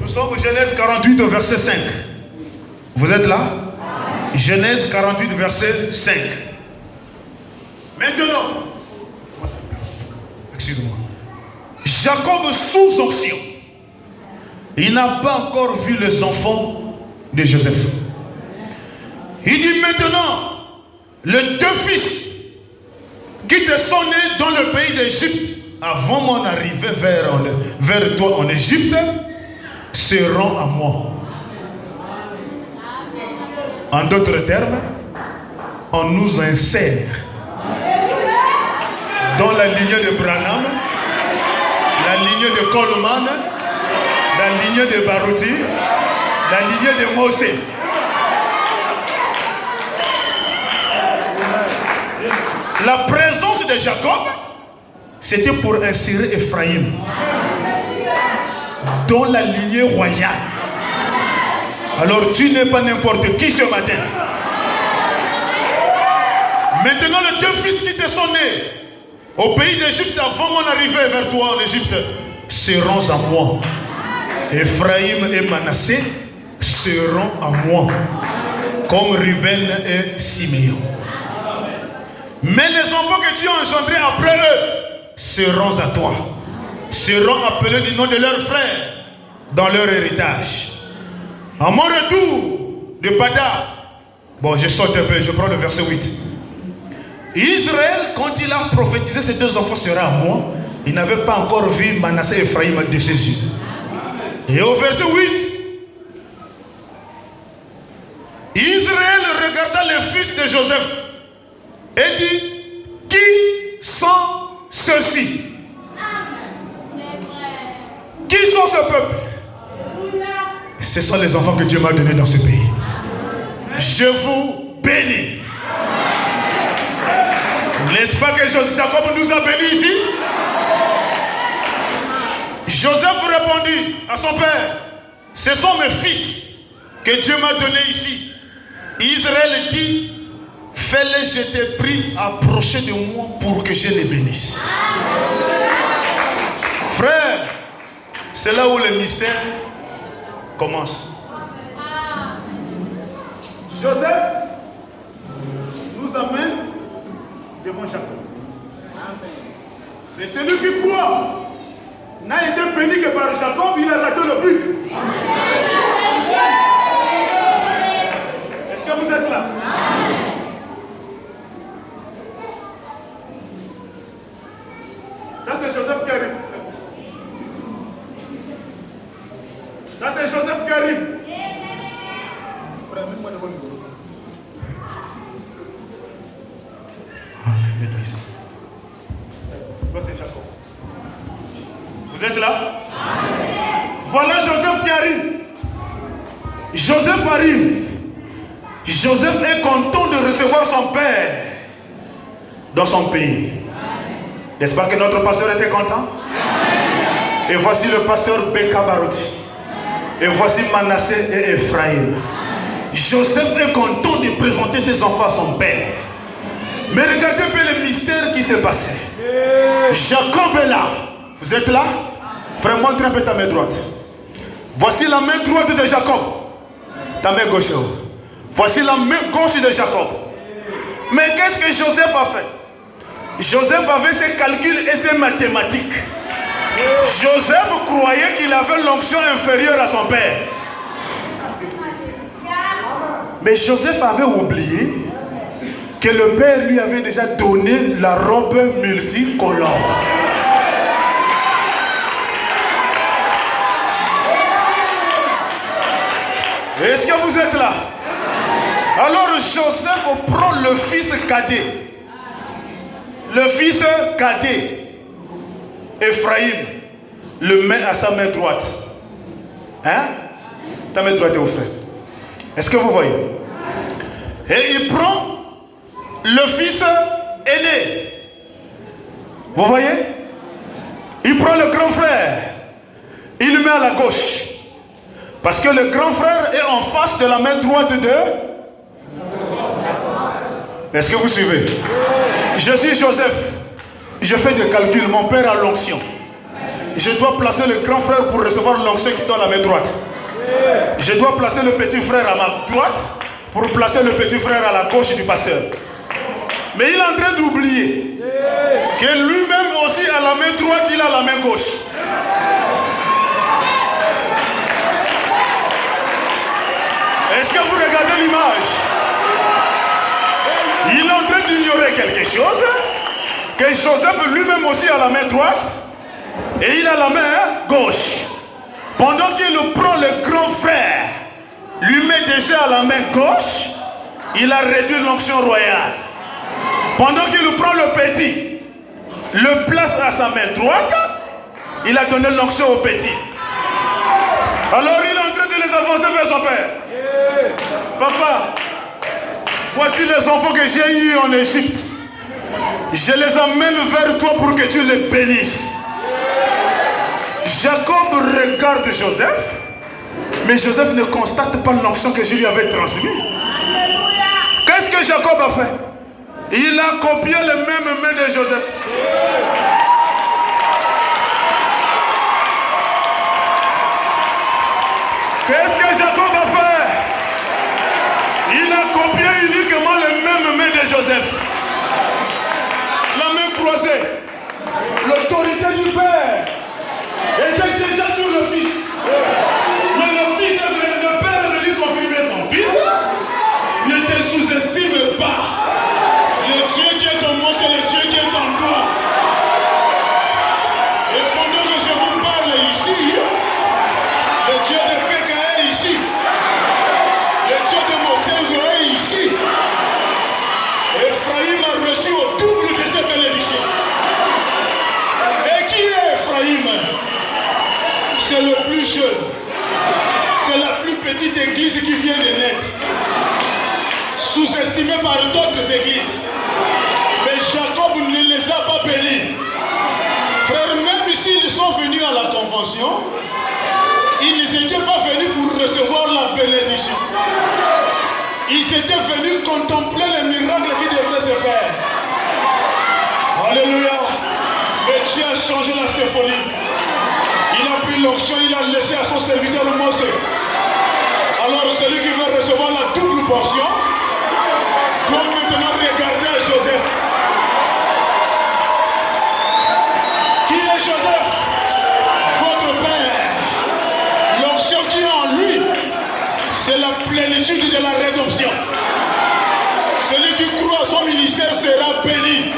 S1: Nous sommes au Genèse 48, verset 5. Vous êtes là? Genèse 48, verset 5. Maintenant, excusez-moi. Jacob sous onction. Il n'a pas encore vu les enfants de Joseph. Il dit maintenant, les deux fils qui te sont nés dans le pays d'Égypte, avant mon arrivée vers toi en Égypte, seront à moi. En d'autres termes, on nous insère dans la lignée de Branham, la lignée de Coleman, la lignée de Barouti, la lignée de Mosé. La présence de Jacob, c'était pour insérer Ephraïm dans la lignée royale. Alors tu n'es pas n'importe qui ce matin. Maintenant les deux fils qui te sont nés au pays d'Égypte avant mon arrivée vers toi en Égypte seront à moi. Ephraïm et Manassé seront à moi, comme Ruben et Siméon. Mais les enfants que tu as engendrés après eux seront à toi, seront appelés du nom de leurs frères dans leur héritage. À mon retour de Pada, bon, je saute un peu, je prends le verset 8. Israël, quand il a prophétisé, ces deux enfants seraient à moi, il n'avait pas encore vu Manassé et Ephraïm de ses yeux. Et au verset 8, Israël regarda les fils de Joseph et dit, qui sont ceux-ci? Qui sont ce peuple? Ce sont les enfants que Dieu m'a donnés dans ce pays. Je vous bénis. N'est-ce pas que Jacob nous a bénis ici? Joseph répondit à son père, ce sont mes fils que Dieu m'a donnés ici. Israël dit, fais-les, je t'ai pris, approcher de moi pour que je les bénisse. Frère, c'est là où le mystère commence. Joseph nous amène devant Jacob.
S3: Mais celui qui croit n'a été béni que par Jacob, il a raté le but. Est-ce que vous êtes là? Ça c'est Joseph qui arrive. Ça c'est Joseph qui arrive. Vous êtes là? Voilà Joseph qui arrive. Joseph arrive. Joseph est content de recevoir son père dans son pays. N'est-ce pas que notre pasteur était content? Et voici le pasteur Beka Barouti. Et voici Manassé et Ephraïm. Joseph est content de présenter ses enfants à son père. Mais regardez un peu le mystère qui s'est passé. Jacob est là. Vous êtes là? Frère, montre un peu ta main droite. Voici la main droite de Jacob. Ta main gauche. Voici la main gauche de Jacob. Mais qu'est-ce que Joseph a fait? Joseph avait ses calculs et ses mathématiques. Joseph croyait qu'il avait l'onction inférieure à son père. Mais Joseph avait oublié que le père lui avait déjà donné la robe multicolore. Est-ce que vous êtes là? Alors Joseph prend le fils cadet. Le fils cadet, Ephraïm, le met à sa main droite. Hein? Ta main droite est au frère. Est-ce que vous voyez? Et il prend le fils aîné. Vous voyez? Il prend le grand frère. Il le met à la gauche. Parce que le grand frère est en face de la main droite de... Est-ce que vous suivez? Je suis Joseph. Je fais des calculs. Mon père a l'onction. Je dois placer le grand frère pour recevoir l'onction qui est dans la main droite. Je dois placer le petit frère à ma droite pour placer le petit frère à la gauche du pasteur. Mais il est en train d'oublier que lui-même aussi à la main droite, il a la main gauche. Est-ce que vous regardez l'image? Il est en train d'ignorer quelque chose, que Joseph lui-même aussi a la main droite et il a la main gauche. Pendant qu'il prend le grand frère, lui met déjà à la main gauche, il a réduit l'onction royale. Pendant qu'il prend le petit, le place à sa main droite, il a donné l'onction au petit. Alors il est en train de les avancer vers son père. Papa, voici les enfants que j'ai eus en Égypte. Je les amène vers toi pour que tu les bénisses. Jacob regarde Joseph, mais Joseph ne constate pas l'onction que je lui avais transmise. Qu'est-ce que Jacob a fait? Il a copié les mêmes mains de Joseph. Qu'est-ce que Jacob a fait? Il a copié uniquement les mêmes mains de Joseph. La main croisée. L'autorité du Père était déjà sur le Fils. Mais le Père est venu confirmer son Fils. Ne te sous-estime pas. Le Dieu qui est en moi, c'est le Dieu qui est en toi. Et pendant que je vous parle ici, le Dieu de Péka est ici. Le Dieu de Mossego est ici. Ephraïm a reçu au double de cette bénédiction. Et qui est Ephraïm? C'est le plus jeune. C'est la plus petite église qui vient de naître. Sous-estimée par d'autres églises. Mais Jacob ne les a pas bénis. Frères, même s'ils sont venus à la convention, ils n'étaient pas venus pour recevoir la bénédiction. Ils étaient venus contempler les miracles qui devraient se faire. Alléluia. Mais Dieu a changé la symphonie. Il a pris l'onction, il a laissé à son serviteur Mose. Alors celui qui veut recevoir la double portion doit maintenant regarder à Joseph.
S2: plénitude de la rédemption. Celui qui croit à son ministère sera béni.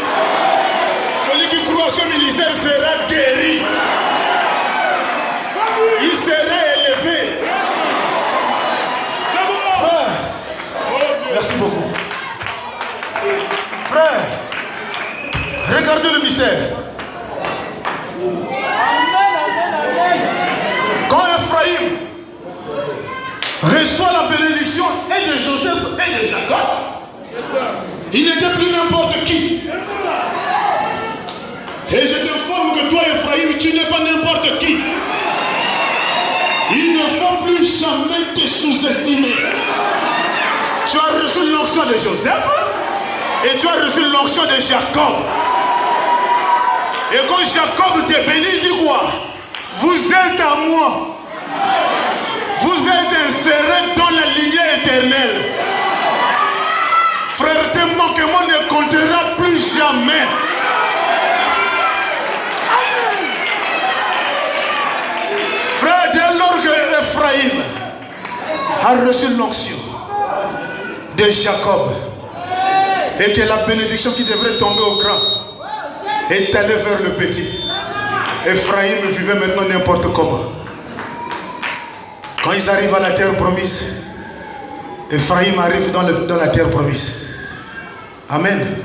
S2: Celui qui croit à son ministère sera guéri. Il sera élevé. Frère, merci beaucoup. Frère, regardez le mystère. Quand Ephraïm reçoit la bénédiction et de Joseph et de Jacob, il n'était plus n'importe qui. Et je t'informe que toi, Ephraïm, tu n'es pas n'importe qui. Il ne faut plus jamais te sous-estimer. Tu as reçu l'onction de Joseph et tu as reçu l'onction de Jacob. Et quand Jacob te bénit, il dit quoi? Vous êtes à moi. Vous êtes insérés dans la lignée éternelle. Frère, tes manquements ne comptera plus jamais. Frère, dès lors que Ephraïm a reçu l'onction de Jacob et que la bénédiction qui devrait tomber au grand est allée vers le petit, Ephraïm vivait maintenant n'importe comment. Quand ils arrivent à la terre promise, Ephraïm arrive dans la terre promise. Amen.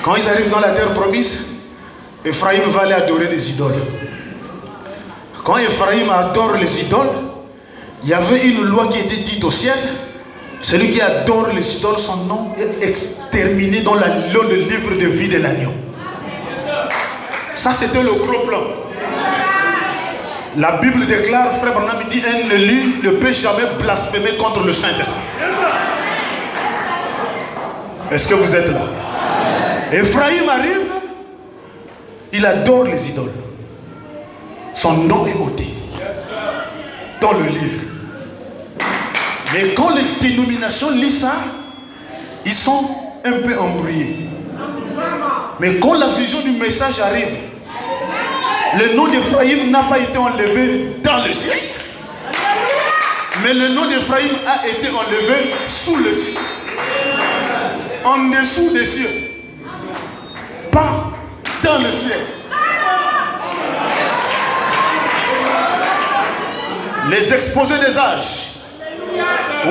S2: Quand ils arrivent dans la terre promise, Ephraïm va aller adorer des idoles. Quand Ephraïm adore les idoles, il y avait une loi qui était dite au ciel. Celui qui adore les idoles, son nom est exterminé dans le livre de vie de l'agneau. Ça, c'était le gros plan. La Bible déclare, frère Branham dit, un élu ne peut jamais blasphémer contre le Saint-Esprit. Est-ce que vous êtes là? Ephraïm arrive, il adore les idoles. Son nom est ôté dans le livre. Mais quand les dénominations lisent ça, ils sont un peu embrouillés. Mais quand la vision du message arrive, le nom d'Ephraïm n'a pas été enlevé dans le ciel, mais le nom d'Ephraïm a été enlevé sous le ciel, en dessous des cieux, pas dans le ciel. Les exposés des âges,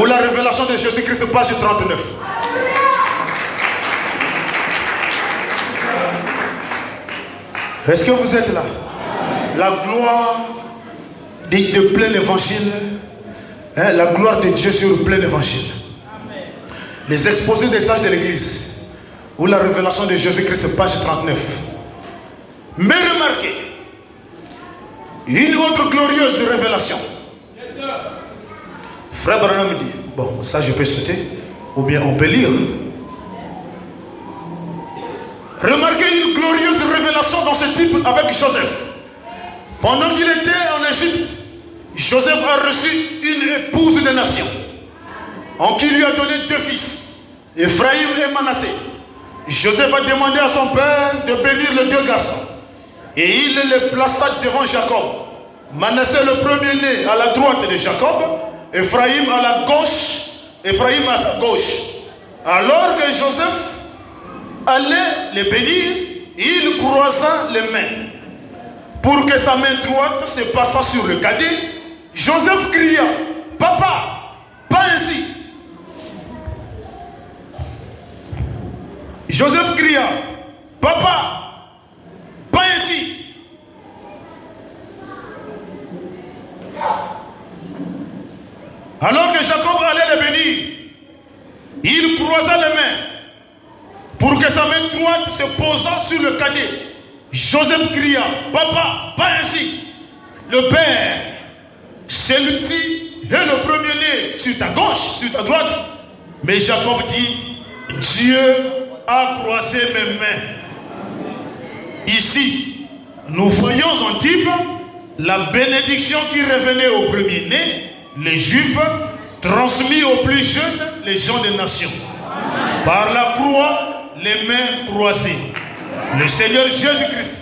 S2: ou la révélation de Jésus-Christ, page 39. Est-ce que vous êtes là? La gloire de plein évangile, hein, la gloire de Dieu sur le plein évangile. Les exposés des sages de l'église, ou la révélation de Jésus-Christ, page 39. Mais remarquez, une autre glorieuse révélation. Frère Branham me dit, bon, ça je peux sauter, ou bien on peut lire. Remarquez une glorieuse révélation dans ce type avec Joseph. Pendant qu'il était en Égypte, Joseph a reçu une épouse de nation, en qui lui a donné deux fils, Ephraïm et Manassé. Joseph a demandé à son père de bénir les deux garçons, et il les plaça devant Jacob. Manassé le premier-né à la droite de Jacob, Ephraïm à la gauche, Ephraïm à sa gauche. Alors que Joseph allait les bénir, il croisa les mains. Pour que sa main droite se passât sur le cadet, Joseph cria, « Papa, pas ainsi !» Joseph cria, « Papa, pas ainsi !» Alors que Jacob allait les bénir, il croisa les mains pour que sa main droite se posât sur le cadet. Joseph cria, « Papa, pas ainsi !» Le père, celui-ci est le premier-né sur ta gauche, sur ta droite. Mais Jacob dit, « Dieu a croisé mes mains. » Ici, nous voyons en type la bénédiction qui revenait au premier-né, les Juifs, transmis aux plus jeunes, les gens des nations. Par la croix, les mains croisées. Le Seigneur Jésus-Christ,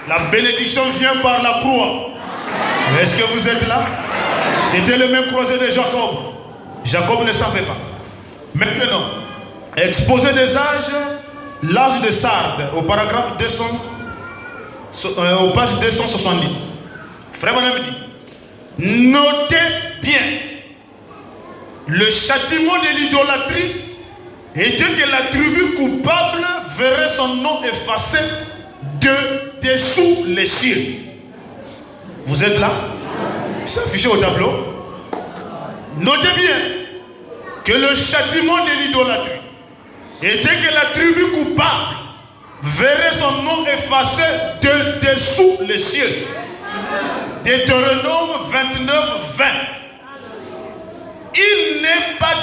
S2: la bénédiction vient par la croix. Est-ce que vous êtes là? C'était les mains croisées de Jacob.
S1: Jacob ne savait pas. Maintenant, exposé des âges, l'âge de Sardes, au paragraphe 200, au page 270. Frère Branham dit, notez bien, le châtiment de l'idolâtrie était que la tribu coupable verrait son nom effacé de dessous les cieux. Vous êtes là? C'est affiché au tableau. Notez bien que le châtiment de l'idolâtrie était que la tribu coupable verrait son nom effacé de dessous les cieux. Deutéronome 29, 20. Il n'est pas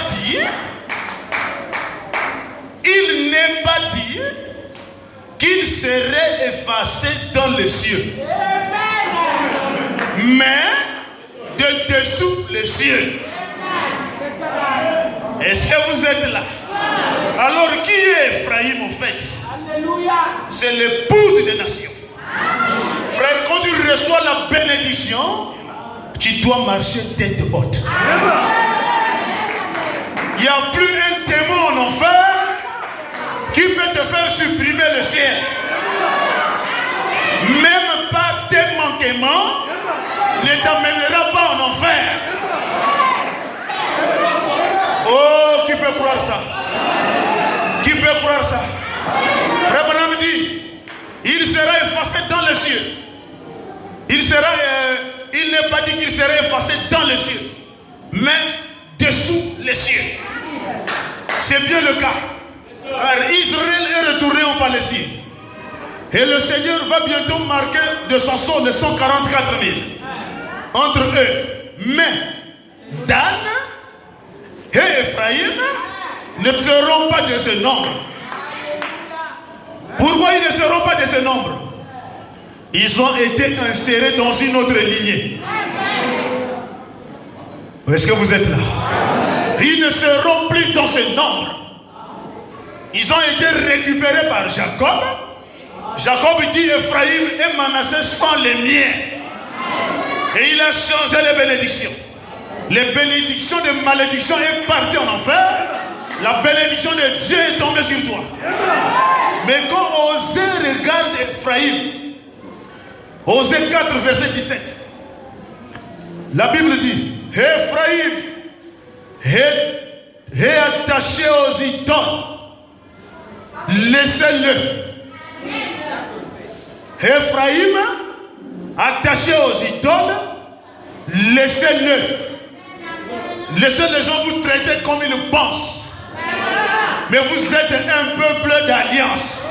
S1: dit qu'il serait effacé dans les cieux, mais de dessous les cieux. Est-ce que vous êtes là? Alors qui est Ephraïm en fait? C'est l'épouse des nations. Frère, quand tu reçois la bénédiction, tu dois marcher tête haute. Il n'y a plus un démon en enfer qui peut te faire supprimer le ciel. Même pas tes manquements ne t'amènera pas en enfer. Oh, qui peut croire ça? Qui peut croire ça? Frère Branham dit, il sera effacé dans les cieux. Il n'est pas dit qu'il serait effacé dans les cieux, mais dessous les cieux. C'est bien le cas. Car Israël est retourné en Palestine. Et le Seigneur va bientôt marquer de son sceau les 144 000 entre eux. Mais Dan et Ephraïm ne seront pas de ce nombre. Pourquoi ils ne seront pas de ce nombre? Ils ont été insérés dans une autre lignée. Est-ce que vous êtes là? Ils ne seront plus dans ce nombre. Ils ont été récupérés par Jacob. Jacob dit Ephraïm et Manassé sont les miens. Et il a changé les bénédictions. Les bénédictions de malédiction est partie en enfer. La bénédiction de Dieu est tombée sur toi. Mais quand Osée regarde Ephraïm, Osée 4, verset 17, la Bible dit, Ephraïm est attaché aux idoles. Laissez-le. Ephraïm, attaché aux idoles, laissez-le. Laissez les gens vous traiter comme ils pensent. Mais vous êtes un peuple d'alliance.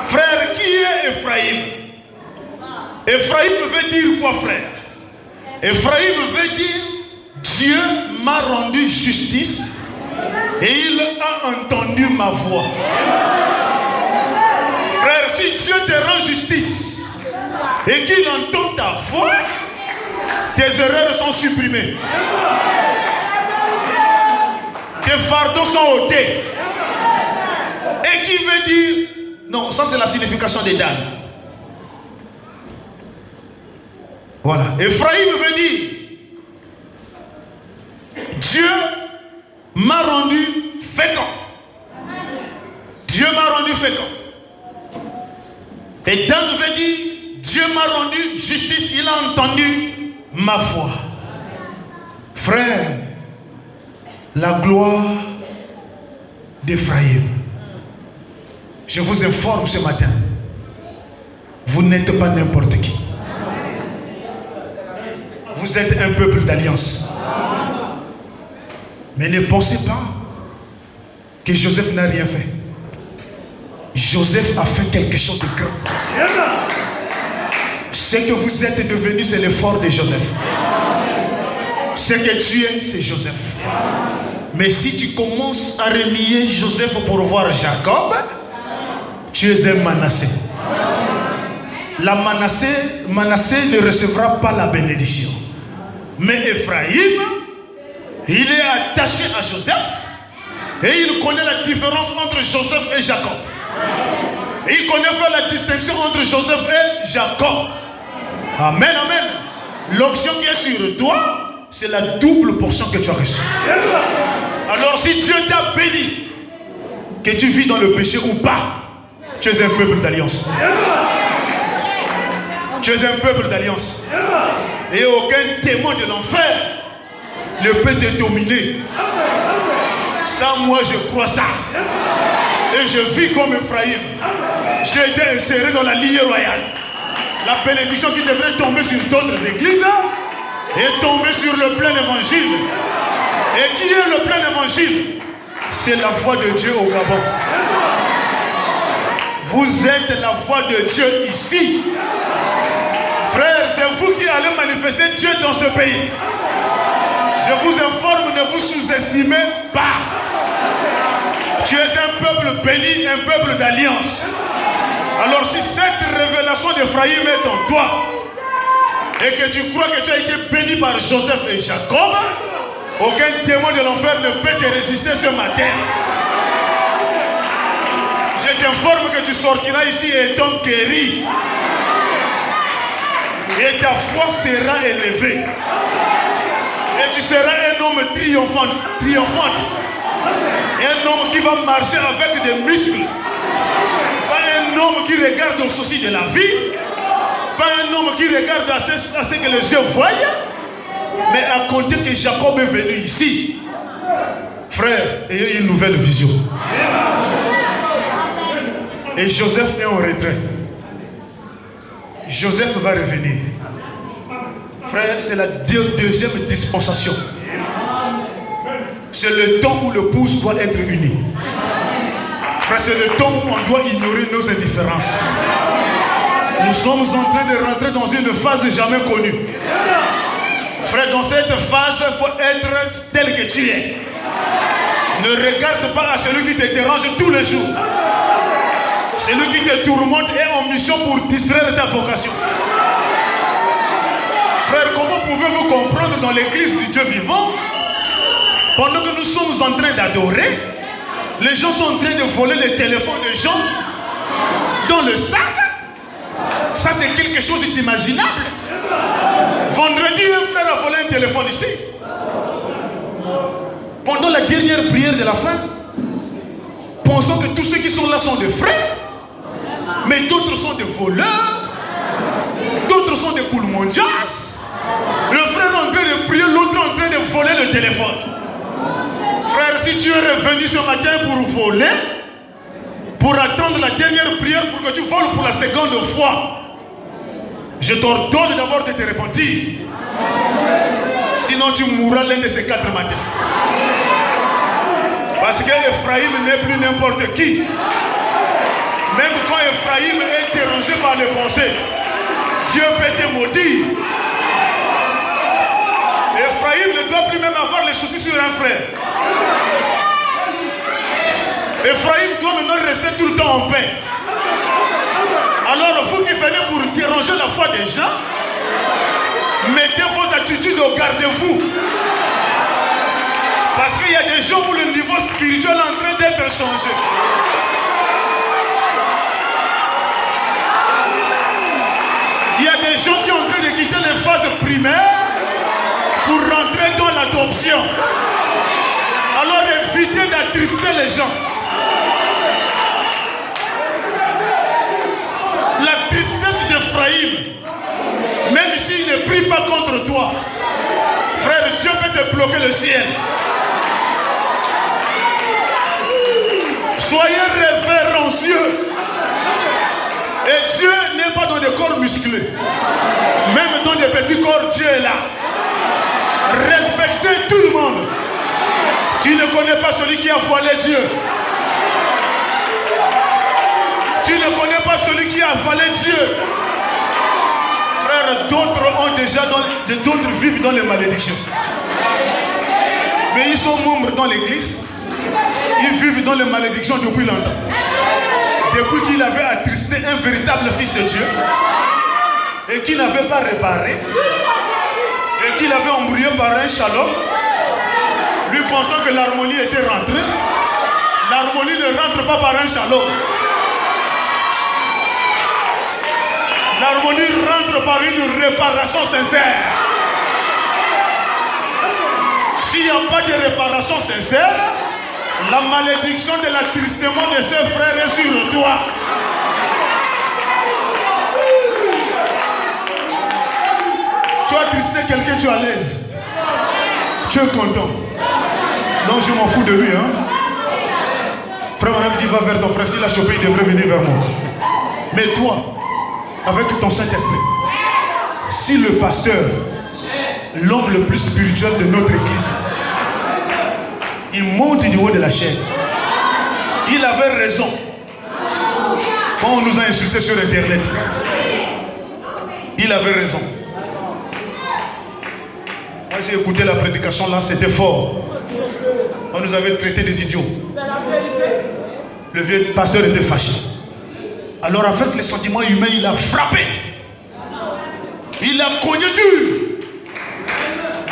S1: Frère, qui est Ephraïm? Ephraïm veut dire quoi, frère? Ephraïm veut dire Dieu m'a rendu justice et il a entendu ma voix. Frère, si Dieu te rend justice et qu'il entend ta voix, tes erreurs sont supprimées. Tes fardeaux sont ôtés. Et qui veut dire... Non, ça c'est la signification des Dan. Voilà. Ephraïm veut dire Dieu m'a rendu fécond. Dieu m'a rendu fécond. Et Dan veut dire Dieu m'a rendu justice, il a entendu ma voix. Frère, la gloire d'Ephraïm. Je vous informe ce matin, vous n'êtes pas n'importe qui. Vous êtes un peuple d'alliance. Mais ne pensez pas que Joseph n'a rien fait. Joseph a fait quelque chose de grand. Ce que vous êtes devenu, c'est l'effort de Joseph. Ce que tu es, c'est Joseph. Mais si tu commences à renier Joseph pour voir Jacob, tu es un Manassé. La Manassé ne recevra pas la bénédiction. Mais Ephraïm, il est attaché à Joseph et il connaît la différence entre Joseph et Jacob. Et il connaît faire la distinction entre Joseph et Jacob. Amen, amen. L'onction qui est sur toi c'est la double portion que tu as reçue. Alors si Dieu t'a béni, que tu vis dans le péché ou pas, tu es un peuple d'alliance. Tu es un peuple d'alliance. Et aucun témoin de l'enfer ne peut te dominer. Ça, moi, je crois ça. Et je vis comme Ephraïm. J'ai été inséré dans la lignée royale. La bénédiction qui devrait tomber sur d'autres églises est tombée sur le plein évangile. Et qui est le plein évangile? C'est la voix de Dieu au Gabon. Vous êtes la voix de Dieu ici. Frère, c'est vous qui allez manifester Dieu dans ce pays. Je vous informe, ne vous sous-estimez pas. Tu es un peuple béni, un peuple d'alliance. Alors si cette révélation d'Ephraïm est en toi, et que tu crois que tu as été béni par Joseph et Jacob, aucun témoin de l'enfer ne peut te résister ce matin. Je t'informe que tu sortiras ici étant guéri. Et ta foi sera élevée. Et tu seras un homme triomphant. Un homme qui va marcher avec des muscles. Pas un homme qui regarde au souci de la vie. Pas un homme qui regarde à ce que les yeux voient. Mais à compter que Jacob est venu ici. Frère, ayez une nouvelle vision. Et Joseph est en retrait. Joseph va revenir. Frère, c'est la deuxième dispensation. C'est le temps où le pouce doit être uni. Frère, c'est le temps où on doit ignorer nos indifférences. Nous sommes en train de rentrer dans une phase jamais connue. Frère, dans cette phase, il faut être tel que tu es. Ne regarde pas à celui qui te dérange tous les jours. Celui qui te tourmente est en mission pour distraire ta vocation. Frère, comment pouvez-vous comprendre dans l'église du Dieu vivant, pendant que nous sommes en train d'adorer, les gens sont en train de voler les téléphones des gens dans le sac? Ça, c'est quelque chose d'imaginable. Vendredi, un frère a volé un téléphone ici. Pendant la dernière prière de la fin, pensant que tous ceux qui sont là sont des frères, mais d'autres sont des voleurs, d'autres sont des coulmondias. Le frère est en train de prier, l'autre est en train de voler le téléphone. Frère, si tu es revenu ce matin pour voler, pour attendre la dernière prière pour que tu voles pour la seconde fois, je t'ordonne d'abord de te repentir. Sinon tu mourras l'un de ces 4 matins. Parce que Ephraïm n'est plus n'importe qui. Même quand Ephraïm est dérangé par les pensées, Dieu peut te maudire. Ephraïm ne doit plus même avoir les soucis sur un frère. Ephraïm doit maintenant rester tout le temps en paix. Alors vous qui venez pour déranger la foi des gens, mettez vos attitudes au gardez-vous. Parce qu'il y a des gens où le niveau spirituel est en train d'être changé. Il y a des gens qui sont en train de quitter les phases primaires pour rentrer dans l'adoption. Alors évitez d'attrister les gens. La tristesse d'Ephraïm, même s'il ne prie pas contre toi, frère, Dieu peut te bloquer le ciel. Soyez révérencieux. Et Dieu n'est pas dans des corps musclés. Même dans des petits corps, Dieu est là. Respectez tout le monde. Tu ne connais pas celui qui a voilé Dieu. Tu ne connais pas celui qui a avalé Dieu. Frère, d'autres ont déjà d'autres vivent dans les malédictions. Mais ils sont membres dans l'église. Ils vivent dans les malédictions depuis longtemps. Depuis qu'il avait attristé un véritable fils de Dieu et qu'il n'avait pas réparé et qu'il avait embrouillé par un shalom, lui pensant que l'harmonie était rentrée. L'harmonie ne rentre pas par un shalom. L'harmonie rentre par une réparation sincère.
S3: façon sincère, la malédiction de l'attristement de ses frères est sur toi. Tu as attristé quelqu'un, tu es à l'aise. Tu es content. Non, je m'en fous de lui. Hein? Frère Madame dit, va vers ton frère. S'il a chopé, il devrait venir vers moi. Mais toi, avec ton Saint-Esprit, si le pasteur, l'homme le plus spirituel de notre église, il monte du haut de la chaîne, il avait raison quand on nous a insultés sur internet. Il avait raison. Moi j'ai écouté la prédication là, c'était fort. On nous avait traité des idiots. Le vieux pasteur était fâché. Alors avec les sentiments humains, il a frappé. Il a cogné dur.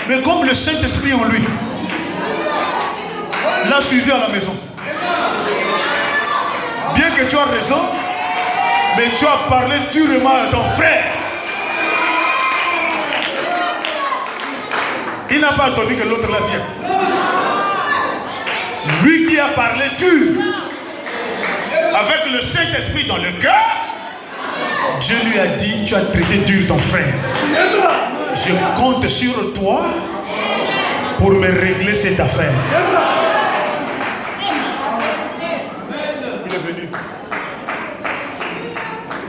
S3: Mais comme le Saint-Esprit en lui l'a suivi à la maison. Bien que tu as raison, mais tu as parlé durement à ton frère. Il n'a pas attendu que l'autre la vienne. Lui qui a parlé dur, avec le Saint-Esprit dans le cœur, Dieu lui a dit, tu as traité dur ton frère. Je compte sur toi pour me régler cette affaire. Il est venu.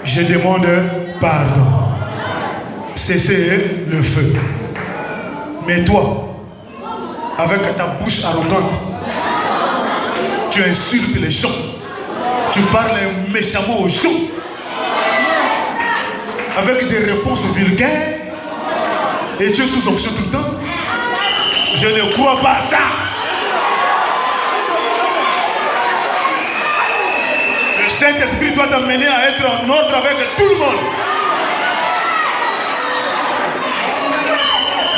S3: Je demande pardon. Cessez le feu. Mais toi, avec ta bouche arrogante, tu insultes les gens. Tu parles méchamment aux gens. Avec des réponses vulgaires. Et tu es sous onction tout le temps. Je ne crois pas à ça. Le Saint-Esprit doit t'amener à être en ordre avec tout le monde.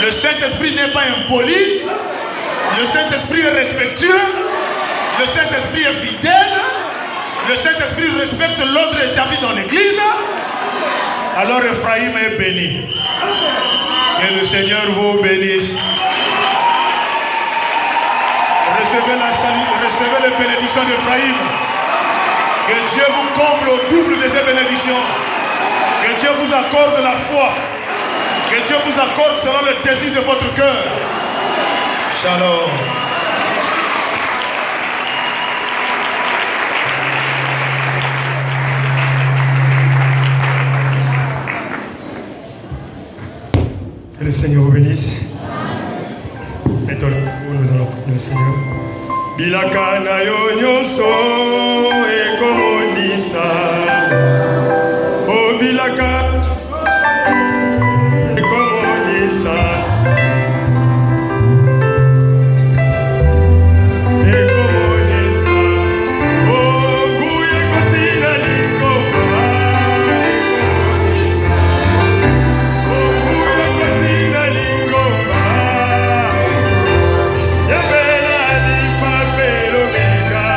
S3: Le Saint-Esprit n'est pas impoli. Le Saint-Esprit est respectueux. Le Saint-Esprit est fidèle. Le Saint-Esprit respecte l'ordre établi dans l'église. Alors Ephraïm est béni. Que le Seigneur vous bénisse. Recevez les bénédictions d'Ephraïm. Que Dieu vous comble au double de ces bénédictions. Que Dieu vous accorde la foi. Que Dieu vous accorde selon le désir de votre cœur. Shalom.
S4: Que le Seigneur vous bénisse. Maintenant, nous allons prier le Seigneur. Bilaka na yo nyonso ekomonisa. O bilaka ekomonisa. Ekomonisa. O guye kotina likoma. Ekomonisa. O guye kotina likoma. Yabela li papelo mega.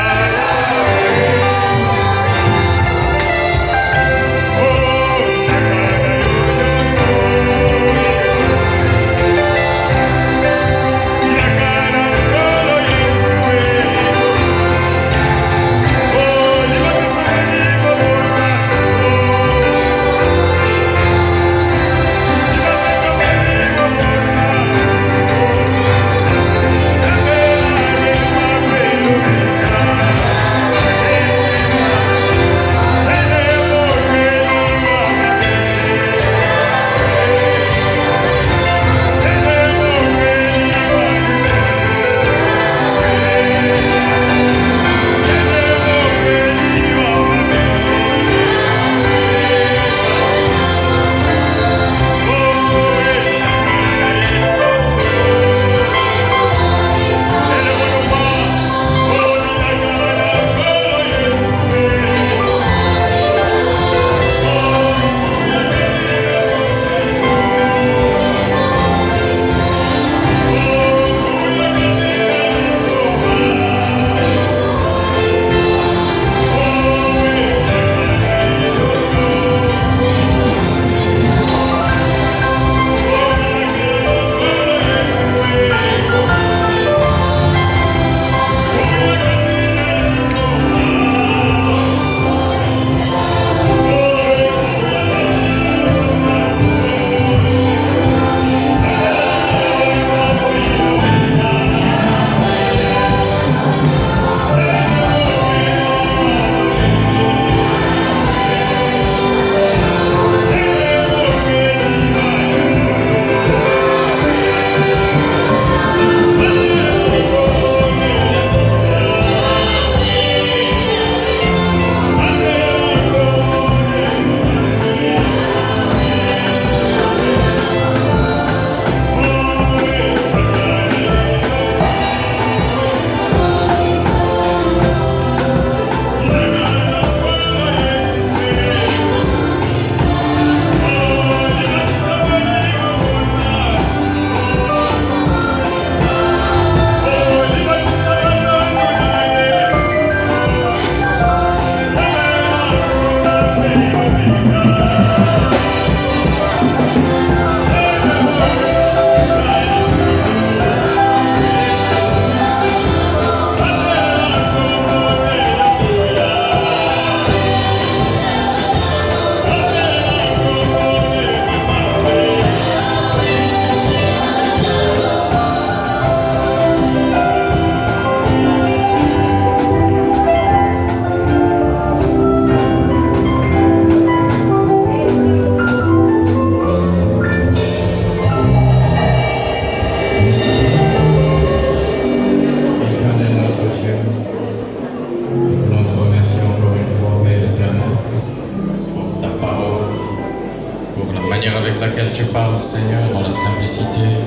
S5: Seigneur, dans la simplicité.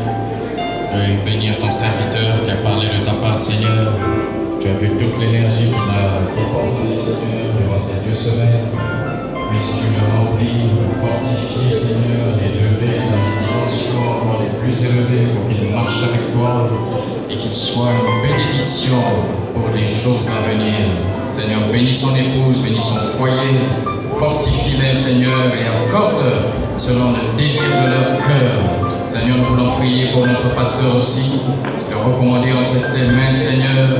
S5: Veuille bénir ton serviteur qui a parlé de ta part, Seigneur. Tu as vu toute l'énergie qu'il a dépensée, Seigneur, durant ces 2 semaines. Puisses-tu le remplir, le fortifier, Seigneur, l'élever dans les dimensions encore les plus élevées pour qu'il marche avec toi et qu'il soit une bénédiction pour les jours à venir. Seigneur, bénis son épouse, bénis son foyer, fortifie-les, Seigneur, et accorde selon le désir de leur cœur. Seigneur, nous voulons prier pour notre pasteur aussi, le recommander entre tes mains, Seigneur,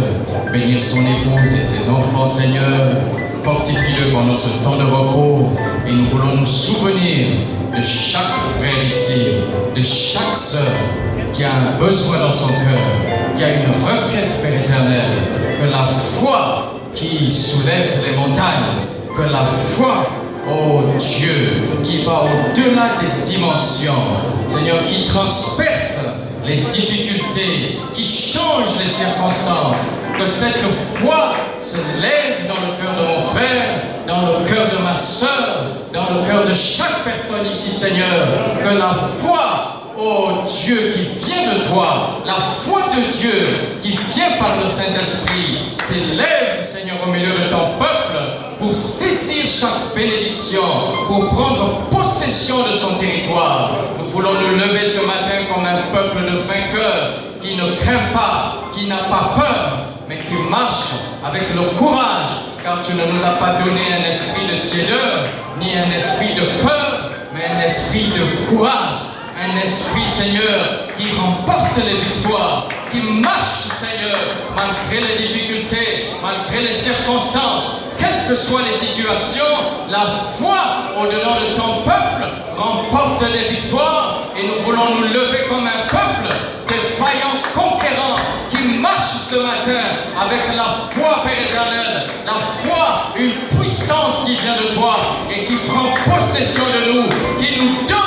S5: bénir son épouse et ses enfants, Seigneur, fortifie-le pendant ce temps de repos, et nous voulons nous souvenir de chaque frère ici, de chaque sœur qui a un besoin dans son cœur, qui a une requête, Père éternel, que la foi qui soulève les montagnes, que la foi, oh Dieu, qui va au-delà des dimensions, Seigneur, qui transperce les difficultés, qui change les circonstances, que cette foi se lève dans le cœur de mon frère, dans le cœur de ma sœur, dans le cœur de chaque personne ici, Seigneur, que la foi, oh Dieu, qui vient de toi, la foi de Dieu qui vient par le Saint-Esprit, s'élève, Seigneur, au milieu de ton peuple pour saisir chaque bénédiction, pour prendre possession de son territoire. Nous voulons nous lever ce matin comme un peuple de vainqueurs qui ne craint pas, qui n'a pas peur, mais qui marche avec le courage, car tu ne nous as pas donné un esprit de tiédeur, ni un esprit de peur, mais un esprit de courage. Un esprit, Seigneur, qui remporte les victoires, qui marche, Seigneur, malgré les difficultés, malgré les circonstances, quelles que soient les situations, la foi au-dedans de ton peuple remporte les victoires, et nous voulons nous lever comme un peuple de vaillants conquérants qui marche ce matin avec la foi, Père éternel, la foi, une puissance qui vient de toi et qui prend possession de nous, qui nous donne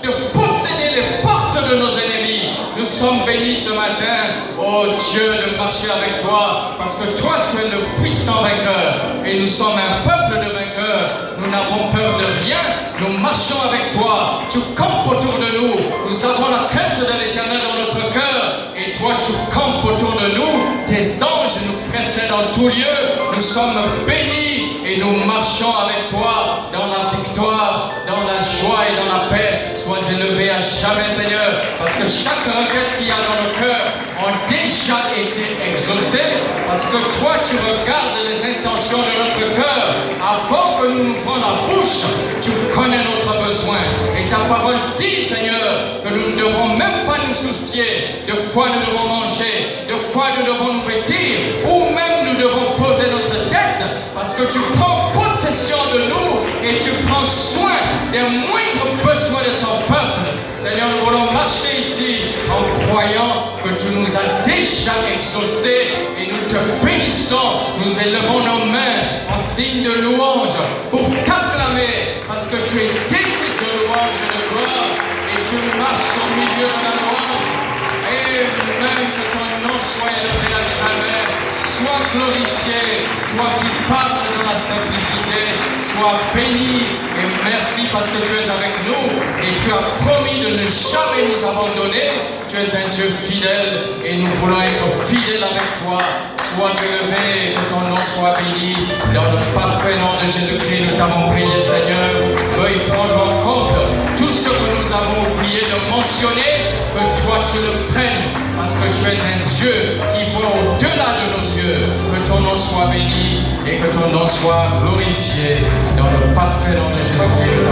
S5: de posséder les portes de nos ennemis. Nous sommes bénis ce matin, oh Dieu, de marcher avec toi, parce que toi, tu es le puissant vainqueur, et nous sommes un peuple de vainqueurs. Nous n'avons peur de rien, nous marchons avec toi, tu campes autour de nous, nous avons la crainte de l'Éternel dans notre cœur, et toi, tu campes autour de nous, tes anges nous précèdent en tout lieu, nous sommes bénis, et nous marchons avec toi dans la victoire, dans la joie et dans la paix. Sois élevé à jamais, Seigneur, parce que chaque requête qu'il y a dans nos cœurs ont déjà été exaucées, parce que toi, tu regardes les intentions de notre cœur. Avant que nous ouvrons la bouche, tu connais notre besoin. Et ta parole dit, Seigneur, que nous ne devons même pas nous soucier de quoi nous devons manger, de quoi nous devons nous vêtir, ou même nous devons poser notre dette, parce que tu prends possession de nous et tu prends soin des moindres besoins de ton peuple. Seigneur, nous voulons marcher ici en croyant que tu nous as déjà exaucés, et nous te bénissons. Nous élevons nos mains en signe de louange pour t'acclamer, parce que tu es digne de louange et de gloire, et tu marches au milieu de la louange. Et même que ton nom soit élevé à jamais, sois glorifié, toi qui parles dans la simplicité, sois béni, et merci parce que tu es avec nous, et tu as promis de ne jamais nous abandonner. Tu es un Dieu fidèle, et nous voulons être fidèles avec toi. Sois élevé, que ton nom soit béni, dans le parfait nom de Jésus-Christ. Nous t'avons prié, Seigneur. Veuille prendre en compte tout ce que nous avons oublié de mentionner, que toi tu le prennes, parce que tu es un Dieu qui voit au-delà de nos yeux. Que ton nom soit béni et que ton nom soit glorifié, dans le parfait nom de Jésus-Christ.